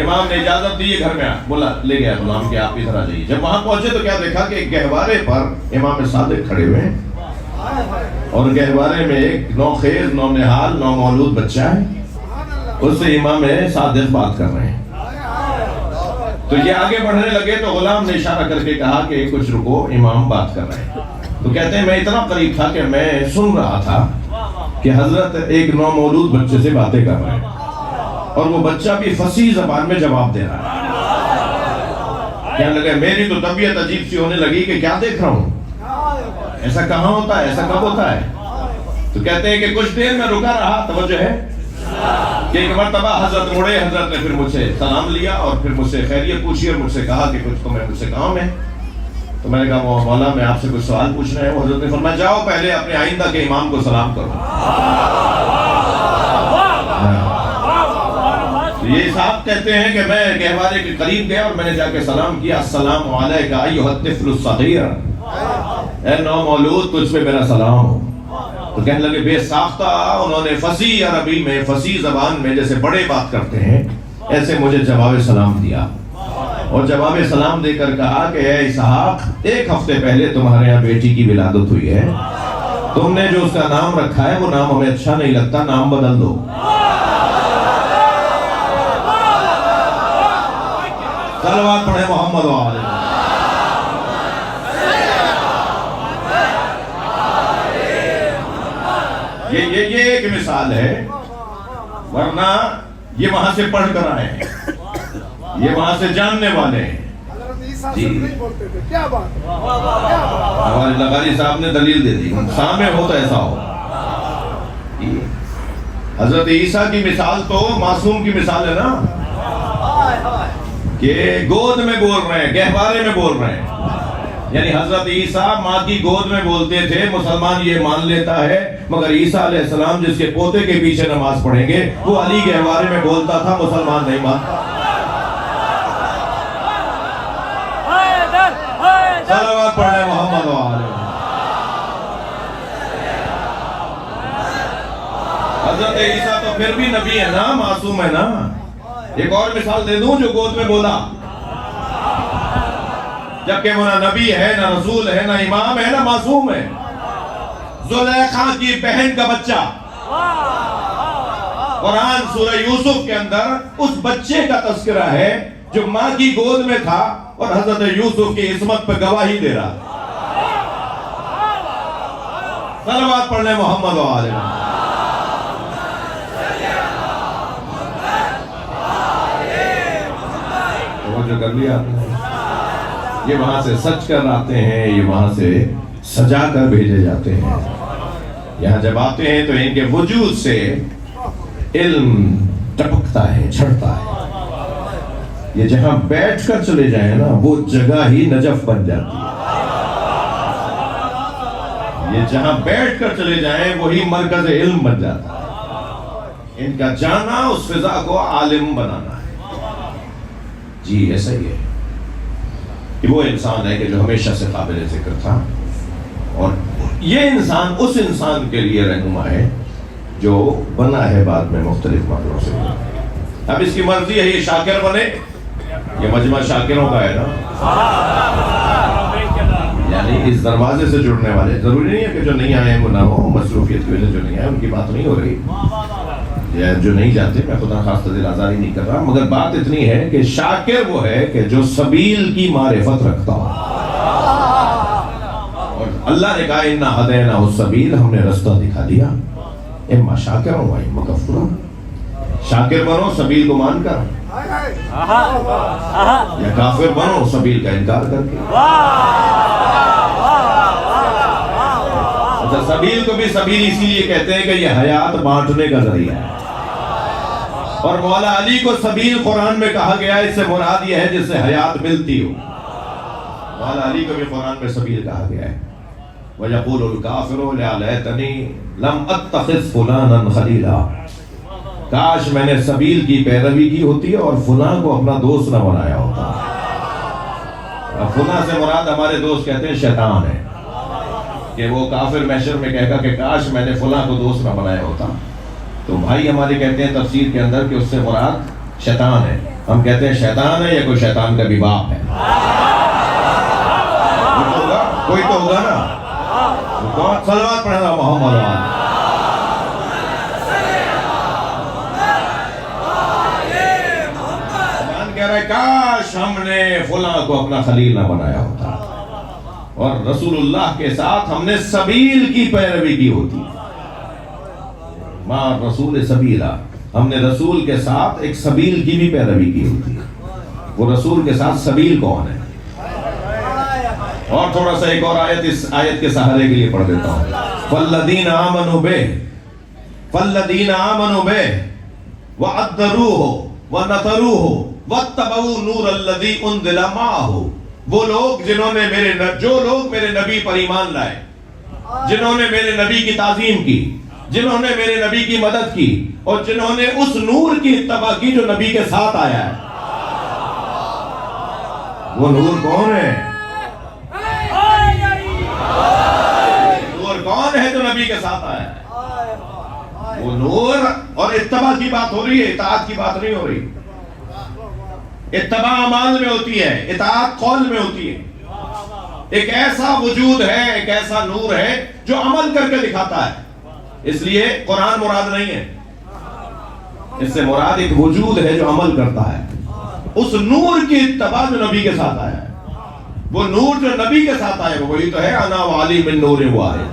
امام نے اجازت دی گھر میں بولا لے گیا غلام کہ آپ ادھر آ جائیے. جب وہاں پہنچے تو کیا دیکھا کہ ایک گہوارے پر امام صادق کھڑے ہوئے ہیں اور گہوارے میں ایک نوخیز نونہال نومولود بچہ ہے. اس سے امام صادق بات کر رہے ہیں. تو یہ آگے بڑھنے لگے تو غلام نے اشارہ کر کے کہا کہ کچھ رکو، امام بات کر رہے ہیں. تو کہتے ہیں میں اتنا قریب تھا کہ میں سن رہا تھا کہ حضرت ایک نومولود بچے سے باتیں کر رہے ہیں اور وہ بچہ بھی فصیح زبان میں جواب دے رہا ہے. کہنے لگے میری تو طبیعت عجیب سی ہونے لگی کہ کیا دیکھ رہا ہوں، ایسا کہاں ہوتا ہے، ایسا کب ہوتا ہے. تو کہتے ہیں کہ کچھ دیر میں رکا رہا، توجہ ہے کہ ایک مرتبہ حضرت مڑے. حضرت نے پھر مجھ سے سلام لیا اور پھر مجھ سے خیریت پوچھی اور مجھ سے کہا کہ کچھ تمہیں مجھ سے کام ہے. تو میں نے کہا مولا میں آپ سے کچھ سوال پوچھنا ہے. حضرت نے فرمایا جاؤ پہلے اپنے آئندہ کے امام کو سلام کرو. یہ صاحب کہتے ہیں کہ میں گہوارے کے قریب گیا اور میں نے جا کے سلام کیا. السلام علیکم ایھا الطفل الصغیر، اے نومولود تجھ پہ میرا سلام ہو. تو کہنے لگے بے ساختہ انہوں نے فصیح عربی میں فصیح زبان میں جیسے بڑے بات کرتے ہیں ایسے مجھے جواب سلام دیا اور جواب سلام دے کر کہا کہ اے اسحاق، ایک ہفتے پہلے تمہارے یہاں بیٹی کی ولادت ہوئی ہے. تم نے جو اس کا نام رکھا ہے وہ نام ہمیں اچھا نہیں لگتا، نام بدل دو. صلوات پڑھیں محمد و آلہ. یہ ایک مثال ہے، ورنہ یہ وہاں سے پڑھ کر آئے ہیں، یہ وہاں سے جاننے والے ہیں. جی ہمارے لغاری صاحب نے دلیل دے دی، سامنے ہو تو ایسا ہو. حضرت عیسیٰ کی مثال تو معصوم کی مثال ہے نا، کہ گود میں بول رہے ہیں، گہوارے میں بول رہے ہیں. یعنی حضرت عیسیٰ ماں کی گود میں بولتے تھے، مسلمان یہ مان لیتا ہے، مگر عیسیٰ علیہ السلام جس کے پوتے کے پیچھے نماز پڑھیں گے وہ علی گہوارے میں بولتا تھا، مسلمان نہیں مانتا. صلوات پڑھیں محمد و آلہ. حضرت عیسیٰ تو پھر بھی نبی ہے نا، معصوم ہے نا. ایک اور مثال دے دوں جو گود میں بولا، جبکہ وہ نہ نبی ہے نہ رسول ہے نہ امام ہے نہ معصوم ہے. زلیخا کی بہن کا بچہ، قرآن سورہ یوسف کے اندر اس بچے کا تذکرہ ہے جو ماں کی گود میں تھا اور حضرت یوسف کی عصمت پہ گواہی دے رہا. صلوات پڑھ لیں محمد و آلہ. جو کر لیا یہ وہاں سے سچ کر آتے ہیں، یہ وہاں سے سجا کر بھیجے جاتے ہیں. یہاں جب آتے ہیں تو ان کے وجود سے علم ٹپکتا ہے، چھڑتا ہے. یہ جہاں بیٹھ کر چلے جائیں نا وہ جگہ ہی نجف بن جاتی ہے. یہ جہاں بیٹھ کر چلے جائیں وہی مرکز علم بن جاتا ہے. ان کا جانا اس فضا کو عالم بنانا ہے. جی ایسا ہی ہے کہ وہ انسان ہے کہ جو ہمیشہ سے قابل ذکر تھا، اور یہ انسان اس انسان کے لیے رہنما ہے جو بنا ہے بعد میں مختلف معنوں سے. اب اس کی مرضی ہے یہ شاکر بنے، یہ مجمع شاکروں کا ہے نا، یعنی اس دروازے سے جڑنے والے. ضروری نہیں ہے کہ جو نہیں آئے وہ نہ ہو، مصروفیت کی وجہ جو نہیں آئے ان کی بات نہیں ہو رہی، یا جو نہیں جاتے میں خدا خاص دل آزاری نہیں کر رہا، مگر بات اتنی ہے کہ شاکر وہ ہے کہ جو سبیل کی معرفت رکھتا ہو. اور اللہ نے کہا انا ہدینا السبیل، ہم نے رستہ دکھا دیا. اما شاکر و اما کفورا. شاکر بنو سبیل کو مان کر، یا کافر بنو سبیل کا انکار کر کے. اچھا سبیل کو بھی سبیل اسی لیے کہتے ہیں کہ یہ حیات بانٹنے کا ذریعہ ہے. اور مولا علی کو سبیل قرآن میں کہا گیا، اس سے مراد یہ ہے جس سے حیات ملتی ہو. مولا علی کو بھی قرآن میں سبیل کہا گیا ہے. وَيَقُولُ الْكَافِرُ يَا لَيْتَنِي لَمْ أَتَّخِذْ فُلَانًا خَلِيلًا. کاش میں نے سبیل کی پیروی کی ہوتی اور فلاں کو اپنا دوست نہ بنایا ہوتا. اب فلاں سے مراد ہمارے دوست کہتے ہیں شیطان ہے، کہ وہ کافر محشر میں کہے گا کہ کاش میں نے فلاں کو دوست نہ بنایا ہوتا. تو بھائی ہمارے کہتے ہیں تفسیر کے اندر کہ اس سے مراد شیطان ہے. ہم کہتے ہیں شیطان ہے یا کوئی شیطان کا بھی باپ ہے؟ کوئی تو ہوگا نا. صلوات پڑھنا محمد وآلہ. کہہ رہا ہے کاش ہم نے فلاں کو اپنا خلیل نہ بنایا ہوتا اور رسول اللہ کے ساتھ ہم نے سبیل کی پیروی کی ہوتی. ماں رسول سبیلا، ہم نے رسول کے ساتھ ایک سبیل کی بھی پیروی کی ہوتی. وہ رسول کے ساتھ سبیل کون ہے؟ اور تھوڑا سا ایک اور آیت اس آیت کے سہارے کے لیے پڑھ دیتا ہوں. فالذین آمنوا بہ وعذروہ ونصروہ واتبعوا النور الذی انزل معہ. وہ لوگ جو لوگ میرے نبی پر ایمان لائے، جنہوں نے میرے نبی کی تعظیم کی، جنہوں نے میرے نبی کی مدد کی، اور جنہوں نے اس نور کی اتباع کی جو نبی کے ساتھ آیا ہے. وہ نور کون ہے؟ نور کون ہے جو نبی کے ساتھ آیا ہے؟ وہ نور. اور اتباع کی بات ہو رہی ہے، اطاعت کی بات نہیں ہو رہی. اتباع اعمال میں ہوتی ہے، اطاعت قول میں ہوتی ہے. ایک ایسا وجود ہے، ایک ایسا نور ہے جو عمل کر کے دکھاتا ہے. اس لیے قرآن مراد نہیں ہے، اس سے مراد ایک وجود ہے جو عمل کرتا ہے. اس نور کی اتباع جو نبی کے ساتھ آیا ہے، وہ نور جو نبی کے ساتھ آیا ہے وہی تو ہے انا وعلی من نور واحد.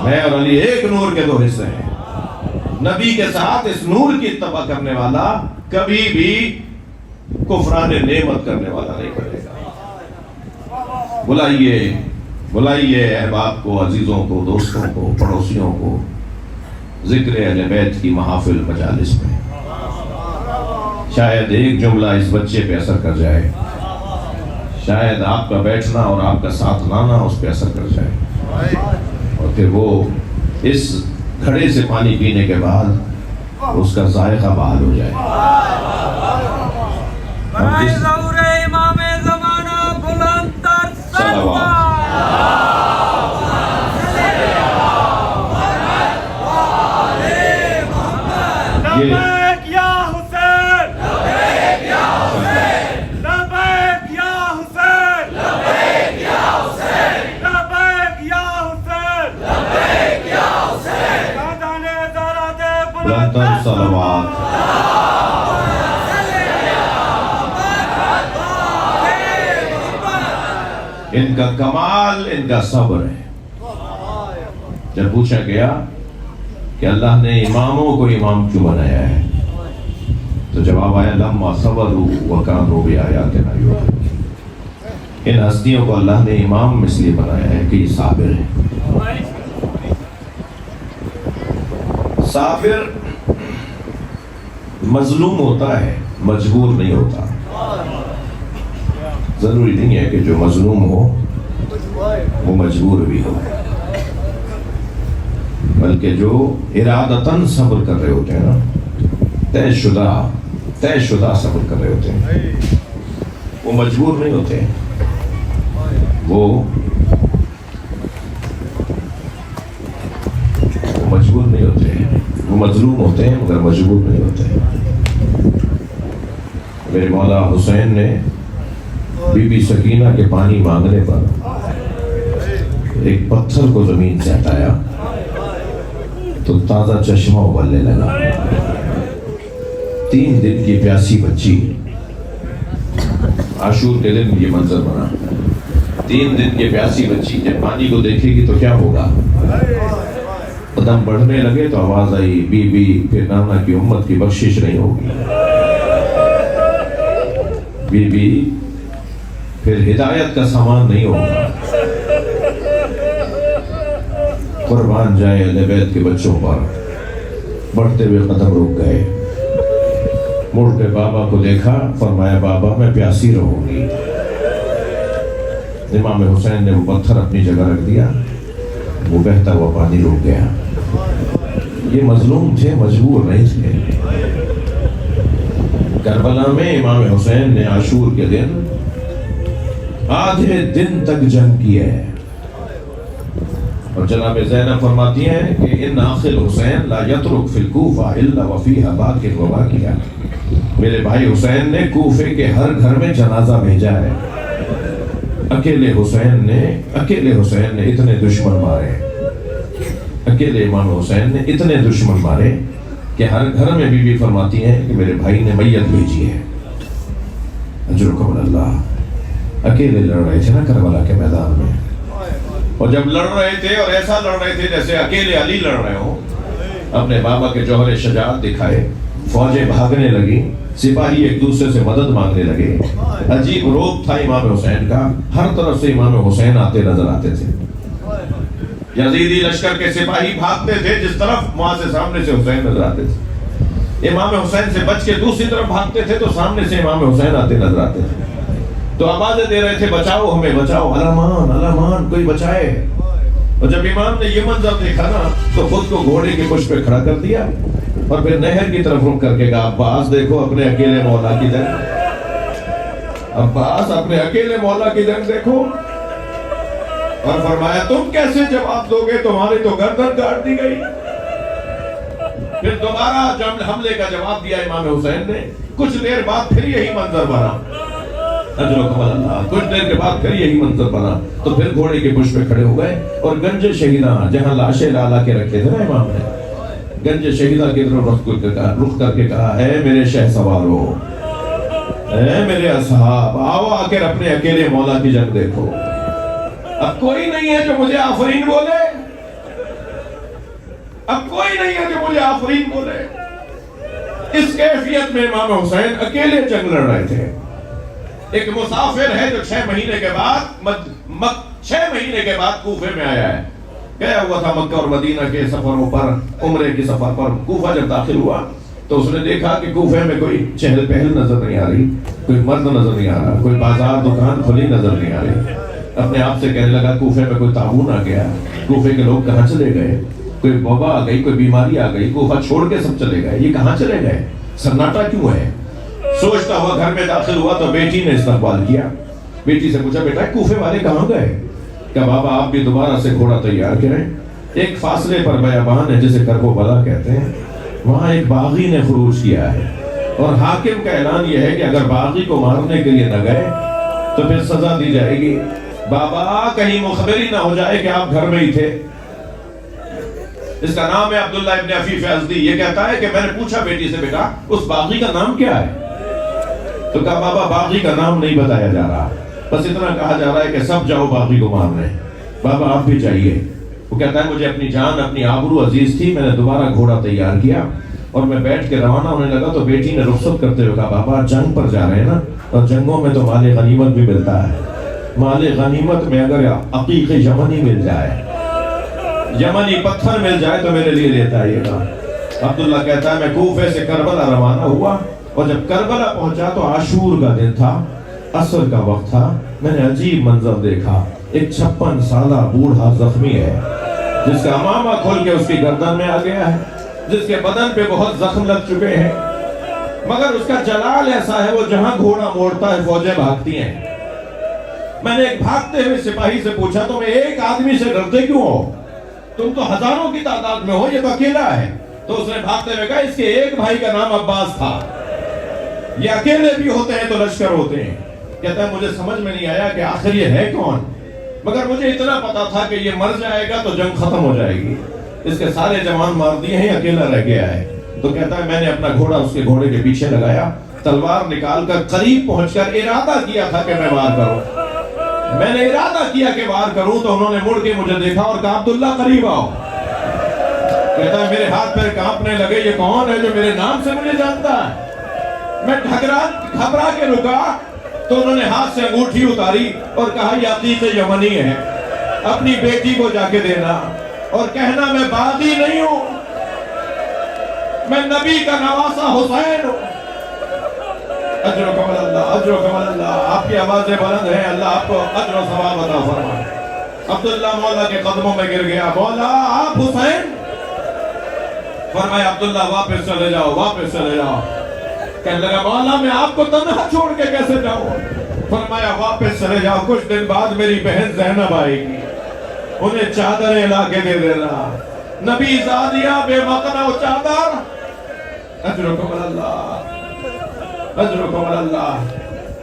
میں اور علی ایک نور کے دو حصے ہیں. نبی کے ساتھ اس نور کی اتباع کرنے والا کبھی بھی کفران نعمت کرنے والا نہیں کرے گا. بلائیے احباب کو، عزیزوں کو، دوستوں کو، پڑوسیوں کو ذکر اہل بیت کی محافل مجالس میں. شاید ایک جملہ اس بچے پہ اثر کر جائے، شاید آپ کا بیٹھنا اور آپ کا ساتھ لانا اس پہ اثر کر جائے، اور پھر وہ اس گھڑے سے پانی پینے کے بعد اس کا ذائقہ بحال ہو جائے. امام زمانہ بلند تر صلوات. لبیک یا حسین، لبیک یا حسین، لبیک یا حسین، لبیک یا حسین، لبیک یا حسین، لبیک یا حسین. قادانے ذرات بلند تر صلوات. ان کا کمال ان کا صبر ہے. جب پوچھا گیا کہ اللہ نے اماموں کو امام کیوں بنایا ہے تو جواب آیا لما صبروا وکانوا بآیاتنا یوقنون. ان ہستیوں کو اللہ نے امام اس لیے بنایا ہے کہ یہ صابر ہے. صابر مظلوم ہوتا ہے، مجبور نہیں ہوتا. ضروری نہیں ہے کہ جو مظلوم ہو وہ مجبور بھی ہو، بلکہ جو ارادتاً صبر کر رہے ہوتے ہیں نا، طے شدہ صبر کر رہے ہوتے ہیں، وہ مجبور نہیں ہوتے. وہ مجبور نہیں ہوتے، وہ مظلوم ہوتے ہیں مگر مجبور نہیں ہوتے. میرے مولا حسین نے بی بی سکینہ کے پانی مانگنے پر ایک پتھر کو زمین سے ہٹایا تو تازہ چشمہ ابلنے لگا. 3 دن کی پیاسی بچی، عاشور کے دن یہ منظر بنا. 3 دن کی پیاسی بچی جب پانی کو دیکھے گی تو کیا ہوگا؟ قدم بڑھنے لگے تو آواز آئی بی بی پھر نانا کی امت کی بخشش نہیں ہوگی، بی بی پھر ہدایت کا سامان نہیں ہوگا. قربان جائے اہل بیت کے بچوں پر. بڑھتے ہوئے قدم رک گئے، مڑ کے بابا کو دیکھا، فرمایا بابا میں پیاسی رہوں گی. امام حسین نے وہ پتھر اپنی جگہ رکھ دیا، وہ بہتا ہوا پانی رک گیا. یہ مظلوم تھے، مجبور نہیں تھے. کربلا میں امام حسین نے عاشور کے دن آدھے دن تک جنگ کی ہے، اور جناب زینب فرماتی ہیں کہ ان آخر حسین لا یترک فی الکوفہ الا وفیہا باکر و باکیہ. میرے بھائی حسین نے کوفے کے ہر گھر میں جنازہ بھیجا ہے. اکیلے حسین نے اتنے دشمن مارے, اکیلے امام حسین نے اتنے دشمن مارے کہ ہر گھر میں بی بی فرماتی ہیں کہ میرے بھائی نے میت بھیجی ہے. اجرکم اللہ. اکیلے لڑ رہے تھے نا کربلا کے میدان میں, اور جب لڑ رہے تھے اور ایسا لڑ رہے تھے جیسے اکیلے علی لڑ رہے ہوں, اپنے بابا کے جوہر شجاعت دکھائے, فوجیں بھاگنے لگی, سپاہی ایک دوسرے سے مدد مانگنے لگے. عجیب روپ تھا امام حسین کا, ہر طرف سے امام حسین آتے نظر آتے تھے. یزیدی لشکر کے سپاہی بھاگتے تھے جس طرف, وہاں سے سامنے سے حسین نظر آتے تھے. امام حسین سے بچ کے دوسری طرف بھاگتے تھے تو سامنے سے امام حسین آتے نظر آتے تھے. تو آوازیں دے رہے تھے, بچاؤ ہمیں, بچاؤ, الامان الامان, کوئی بچائے. اور جب امام نے یہ منظر دیکھا نا تو خود کو گھوڑے کے پشت پہ کھڑا کر دیا اور پھر نہر کی طرف رخ کر کے کہا, عباس دیکھو اپنے اکیلے مولا کی جنگ, عباس اپنے اکیلے مولا کی جنگ دیکھو. اور فرمایا تم کیسے جواب دو گے, تمہاری تو گردن کاٹ دی گئی. پھر دوبارہ جب حملے کا جواب دیا امام حسین نے, کچھ دیر بعد پھر یہی منظر بنا. اجرکم اللہ. کچھ دیر کے بعد پھر یہی منظر بنا تو پھر گھوڑے کے پشت پہ کھڑے ہو گئے اور گنج شہیداں جہاں لاشیں لالا کے رکھے تھے نا امام نے, گنج شہیدہ کی طرف رخ کر کے کہا, اے میرے شہ سوارو, اے میرے اصحاب, آؤ آ کر اپنے اکیلے مولا کی جنگ دیکھو. اب کوئی نہیں ہے جو مجھے آفرین بولے, اب کوئی نہیں ہے جو مجھے آفرین بولے. اس کیفیت میں امام حسین اکیلے جنگ لڑ رہے تھے. ایک مسافر ہے جو 6 مہینے کے بعد کوفے میں آیا ہے. گیا ہوا تھا مکہ اور مدینہ کے سفروں پر, عمرے کے سفر پر. کوفہ جب داخل ہوا تو اس نے دیکھا کہ کوفے میں کوئی چہل پہل نظر نہیں آ رہی, کوئی مرد نظر نہیں آ رہا, کوئی بازار دکان کھلی نظر نہیں آ رہی. اپنے آپ سے کہنے لگا کوفے میں کوئی طاعون آ گیا, کوفے کے لوگ کہاں چلے گئے, کوئی وبا آ گئی, کوئی بیماری آ گئی, کوفہ چھوڑ کے سب چلے گئے, یہ کہاں چلے گئے, سناٹا کیوں ہے. سوچتا ہوا گھر میں داخل ہوا تو بیٹی نے استقبال کیا. بیٹی سے پوچھا, بیٹا کوفے والے کہاں گئے؟ کہ بابا آپ بھی دوبارہ سے گھوڑا تیار کریں. ایک فاصلے پر بیابان ہے جسے کرب و بلا کہتے ہیں, وہاں ایک باغی نے خروج کیا ہے اور حاکم کا اعلان یہ ہے کہ اگر باغی کو مارنے کے لیے نہ گئے تو پھر سزا دی جائے گی. بابا کہیں مخبری نہ ہو جائے کہ آپ گھر میں ہی تھے. اس کا نام ہے عبداللہ ابن عفیف ازدی. یہ کہتا ہے کہ میں نے پوچھا بیٹی سے, بیٹا اس باغی کا نام کیا ہے؟ تو کہا, بابا باغی کا نام نہیں بتایا جا رہا, بس اتنا کہا جا رہا ہے کہ سب جاؤ باغی کو مارنے. بابا آپ بھی چاہیے. وہ کہتا ہے مجھے اپنی جان, اپنی آبرو عزیز تھی, میں نے دوبارہ گھوڑا تیار کیا اور میں بیٹھ کے روانہ ہونے لگا تو بیٹی نے رخصت کرتے ہوئے کہا, بابا جنگ پر جا رہے ہیں نا, اور جنگوں میں تو مال غنیمت بھی ملتا ہے. مال غنیمت میں اگر عقیق یمنی مل جائے, یمنی پتھر مل جائے تو میرے لیے لیتا ہے. یہ عبداللہ کہتا ہے میں کوفے سے کربلا روانہ ہوا اور جب کربلا پہنچا تو عاشور کا دن تھا, عصر کا وقت تھا. میں نے عجیب منظر دیکھا. ایک 56 سالہ بوڑھا زخمی ہے جس کا امامہ کھل کے اس کی گردن میں آ گیا ہے, جس کے بدن پہ بہت زخم لگ چکے ہیں, مگر اس کا جلال ایسا ہے وہ جہاں گھوڑا موڑتا ہے فوجیں بھاگتی ہیں. میں نے ایک بھاگتے ہوئے سپاہی سے پوچھا, تم ایک آدمی سے ڈرتے کیوں ہو, تم تو ہزاروں کی تعداد میں ہو, یہ تو اکیلا ہے. تو اس نے بھاگتے ہوئے کہا, اس کے ایک بھائی کا نام عباس تھا, یہ اکیلے بھی ہوتے ہیں تو لشکر ہوتے ہیں. کہتا ہے مجھے سمجھ میں نہیں آیا کہ آخر یہ ہے کون, مگر مجھے اتنا پتا تھا کہ یہ مر جائے گا تو جنگ ختم ہو جائے گی. اس کے سارے جوان مار دیے ہیں, اکیلا رہ گیا ہے. تو کہتا ہے میں نے اپنا گھوڑا اس کے گھوڑے کے پیچھے لگایا, تلوار نکال کر قریب پہنچ کر ارادہ کیا تھا کہ میں وار کروں. میں نے ارادہ کیا کہ وار کروں تو انہوں نے مڑ کے مجھے دیکھا اور کہا, عبداللہ قریب آؤ. کہتا ہے میرے ہاتھ پیر کانپنے لگے, یہ کون ہے جو میرے نام سے مجھے جانتا ہے. میں گھبرا کے رکا تو انہوں نے ہاتھ سے انگوٹھی اتاری اور کہا, یہ عقیق یمنی ہے, اپنی بیٹی کو جا کے دینا اور کہنا میں باغی نہیں ہوں, میں نبی کا نواسا حسین ہوں. اجرکم اللہ, اجرکم اللہ. آپ کی آوازیں بلند ہیں, اللہ آپ کو اجر و ثواب عطا فرمائے. عبداللہ مولا کے قدموں میں گر گیا, مولا آپ حسین. فرمایا عبداللہ واپس چلے جاؤ, واپس چلے جاؤ. کہنے لگا, مولا میں آپ کو تنہا چھوڑ کے کیسے جاؤں. فرمایا واپس چلے جاؤ, کچھ دن بعد میری بہن زینب آئے گی, انہیں چادریں لا کے دے دینا. نبی زادیہ بے مقنع چادر. اجرکم اللہ. اجرکم اللہ.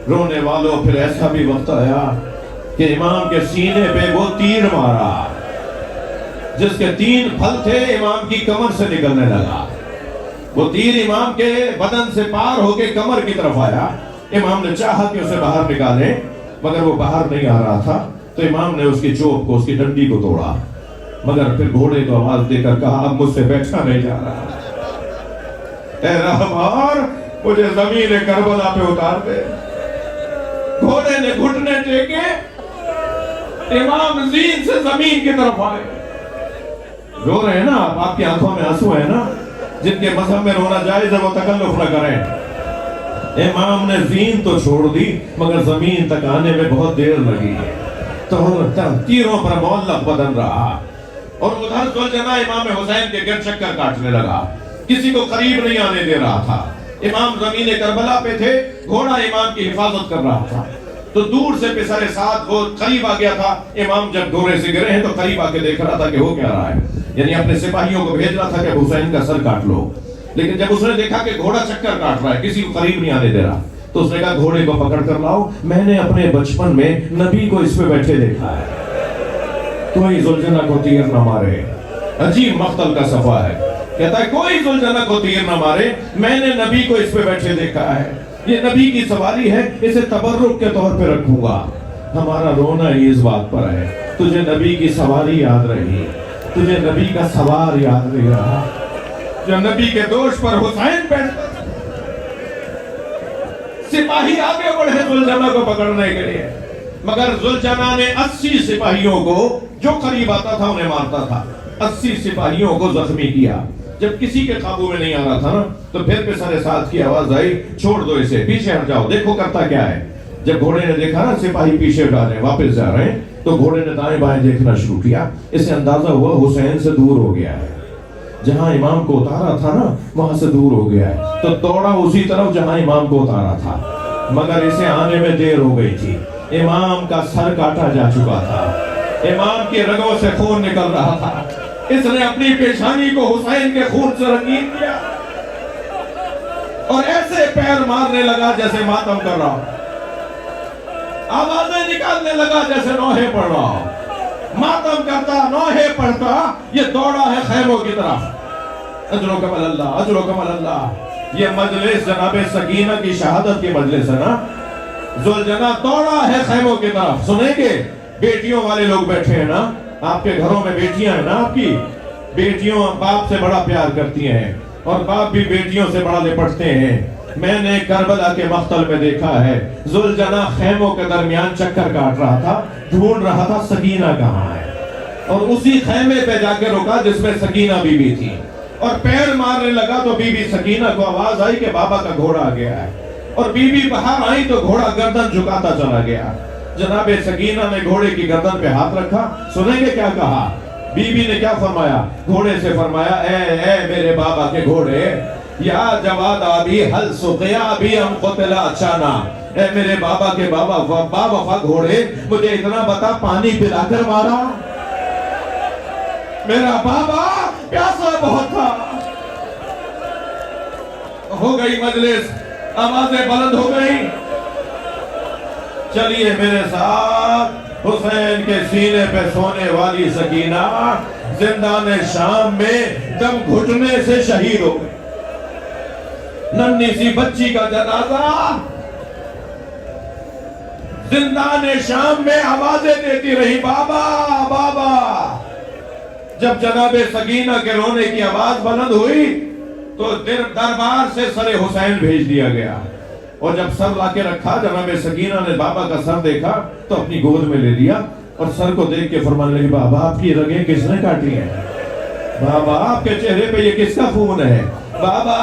رونے والوں پھر ایسا بھی وقت آیا کہ امام کے سینے پہ وہ تیر مارا جس کے 3 پھل تھے، امام کی کمر سے نکلنے لگا. وہ تیر امام کے بدن سے پار ہو کے کمر کی طرف آیا. امام نے چاہا کہ اسے باہر نکالے مگر وہ باہر نہیں آ رہا تھا، تو امام نے اس کی چوب کو، اس کی ڈنڈی کو توڑا. مگر پھر گھوڑے کو آواز دے کر کہا اب مجھ سے بیٹھا نہیں جا رہا، اے رہبار مجھے زمین کربلا پہ اتار دے. گھوڑے نے گھٹنے ٹیکے، امام زین سے زمین کی طرف آئے. رو رہے ہیں نا آپ کی آنکھوں میں آنسو ہے نا. جن کے مذہب میں رونا جائز ہے وہ تکلف نہ کریں. امام نے زین تو چھوڑ دی مگر زمین تک آنے میں بہت دیر لگی. تو تیروں پر معلق بدن رہا اور ادھر زلجنا امام حسین کے گرد چکر کاٹنے لگا. کسی کو قریب نہیں آنے دے رہا تھا. امام زمین کربلا پہ تھے، گھوڑا امام کی حفاظت کر رہا تھا. تو دور سے پسر ساتھ وہ قریب آ گیا تھا. امام جب گھوڑے سے گرے ہیں تو قریب آ کے دیکھ رہا تھا کہ ہو کیا رہا ہے. یعنی اپنے سپاہیوں کو بھیج رہا تھا کہ حسین کا سر کاٹ لو. لیکن جب اس نے دیکھا کہ گھوڑا چکر کاٹ رہا ہے، کسی کو قریب نہیں آنے دے رہا، تو اس نے کہا گھوڑے کو پکڑ کر لاؤ. میں نے اپنے بچپن میں نبی کو اس پہ بیٹھے دیکھا ہے. کوئی زلجنا کو تیر نہ مارے. عجیب مقتل کا صفحہ ہے. کہتا ہے کوئی زلجنا کو تیر نہ مارے، میں نے نبی کو اس پہ بیٹھے دیکھا ہے. یہ نبی کی سواری ہے، اسے تبرک کے طور پہ رکھوں گا. ہمارا رونا ہی اس بات پر ہے. تجھے نبی کی سواری یاد رہی، تجھے نبی کا سوار یاد نہیں رہا جو نبی کے دوش پر حسین بیٹھتا. سپاہی آگے بڑھے زلجنا کو پکڑنے کے لیے، مگر زلجنا نے 80 سپاہیوں کو جو قریب آتا تھا انہیں مارتا تھا. 80 سپاہیوں کو زخمی کیا. جب کسی کے قابو میں نہیں آ رہا تھا نا تو پھر پسر ساتھ کی آواز آئی چھوڑ دو اسے، پیچھے ہٹ جاؤ، دیکھو کرتا کیا ہے. جب گھوڑے نے دیکھا نا سپاہی پیچھے ہٹا رہے ہیں، واپس جا رہے ہیں، تو گھوڑے نے دائیں بائیں دیکھنا شروع کیا. اسے اندازہ ہوا حسین سے دور ہو گیا ہے. جہاں امام کو اتارا تھا نا وہاں سے دور ہو گیا ہے. تو دوڑا اسی طرف جہاں امام کو اتارا تھا، مگر اسے آنے میں دیر ہو گئی تھی. امام کا سر کاٹا جا چکا تھا، امام کی رگوں سے خون نکل رہا تھا. اس نے اپنی پیشانی کو حسین کے خون سے رنگین کیا اور ایسے پیر مارنے لگا جیسے ماتم کر رہا ہو. آوازیں نکالنے لگا جیسے نوحے پڑھ رہا ہو. ماتم کرتا، نوحے پڑھتا، یہ دوڑا ہے خیموں کی طرف. اجرکم اللہ، اجرکم اللہ. یہ مجلس جناب سکینہ کی شہادت کی مجلس ہے نا. زلجنا دوڑا ہے خیموں کی طرف. سنیں گے بیٹیوں والے لوگ بیٹھے ہیں نا، آپ کے گھروں میں بیٹیاں ہیں نا، آپ کی بیٹیوں باپ سے بڑا پیار کرتی ہیں اور باپ بھی بیٹیوں سے بڑا لپٹتے ہیں. میں نے کربلا کے مقتل میں دیکھا ہے زلجنا خیموں کے درمیان چکر کاٹ رہا تھا، ڈھونڈ رہا تھا سکینہ کہاں ہے، اور اسی خیمے پہ جا کے رکا جس میں سکینہ بی بی تھی. اور پیر مارنے لگا تو بی بی سکینہ کو آواز آئی کہ بابا کا گھوڑا آ گیا ہے. اور بی بی باہر آئی تو گھوڑا گردن جھکاتا چلا گیا. جناب سکینہ نے گھوڑے کی گردن پہ ہاتھ رکھا. سنیں گے کیا کہا؟ بی بی نے کیا فرمایا؟ گھوڑے سے فرمایا اے میرے بابا کے گھوڑے، یا جواد آبی حل سقیا بھی ہم قتلا چانا. اے میرے بابا کے بابا وفا گھوڑے، مجھے اتنا بتا پانی پلا کر مارا؟ میرا بابا پیاسا بہت تھا. ہو گئی مجلس، آوازیں بلند ہو گئی. چلیے میرے ساتھ، حسین کے سینے پہ سونے والی سکینہ زندان شام میں دم گھٹنے سے شہید ہو گئی. ننھی سی بچی کا جنازہ زندان شام میں آوازیں دیتی رہی بابا بابا. جب جناب سکینہ کے رونے کی آواز بلند ہوئی تو دربار سے سر حسین بھیج دیا گیا. اور جب سر لا کے رکھا، جناب سکینہ نے بابا کا سر دیکھا تو اپنی گود میں لے لیا اور سر کو دیکھ کے فرمانے لگی بابا آپ کی رگیں کس نے کاٹی ہیں؟ بابا آپ کے چہرے پہ یہ کس کا خون ہے؟ بابا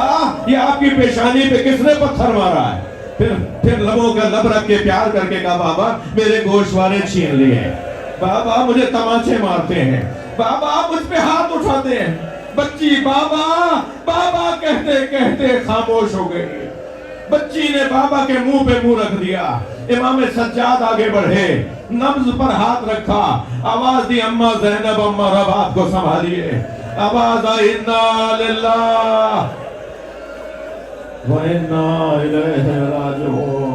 یہ آپ کی پیشانی پہ کس نے پتھر مارا ہے؟ پھر لبوں کا لب رکھ کے پیار کر کے کہا بابا میرے گوشوارے چھین لیے ہیں، بابا مجھے تماچے مارتے ہیں، بابا مجھ پہ ہاتھ اٹھاتے ہیں. بچی بابا بابا کہتے کہتے خاموش ہو گئی. بچی نے بابا کے منہ پہ منہ رکھ دیا. امام سجاد آگے بڑھے، نبض پر ہاتھ رکھا، آواز دی اماں زینب اماں رب آپ کو سنبھالیے. آواز آئی انا للہ وَإِنَّا إِلَيْهِ رَاجِعُونَ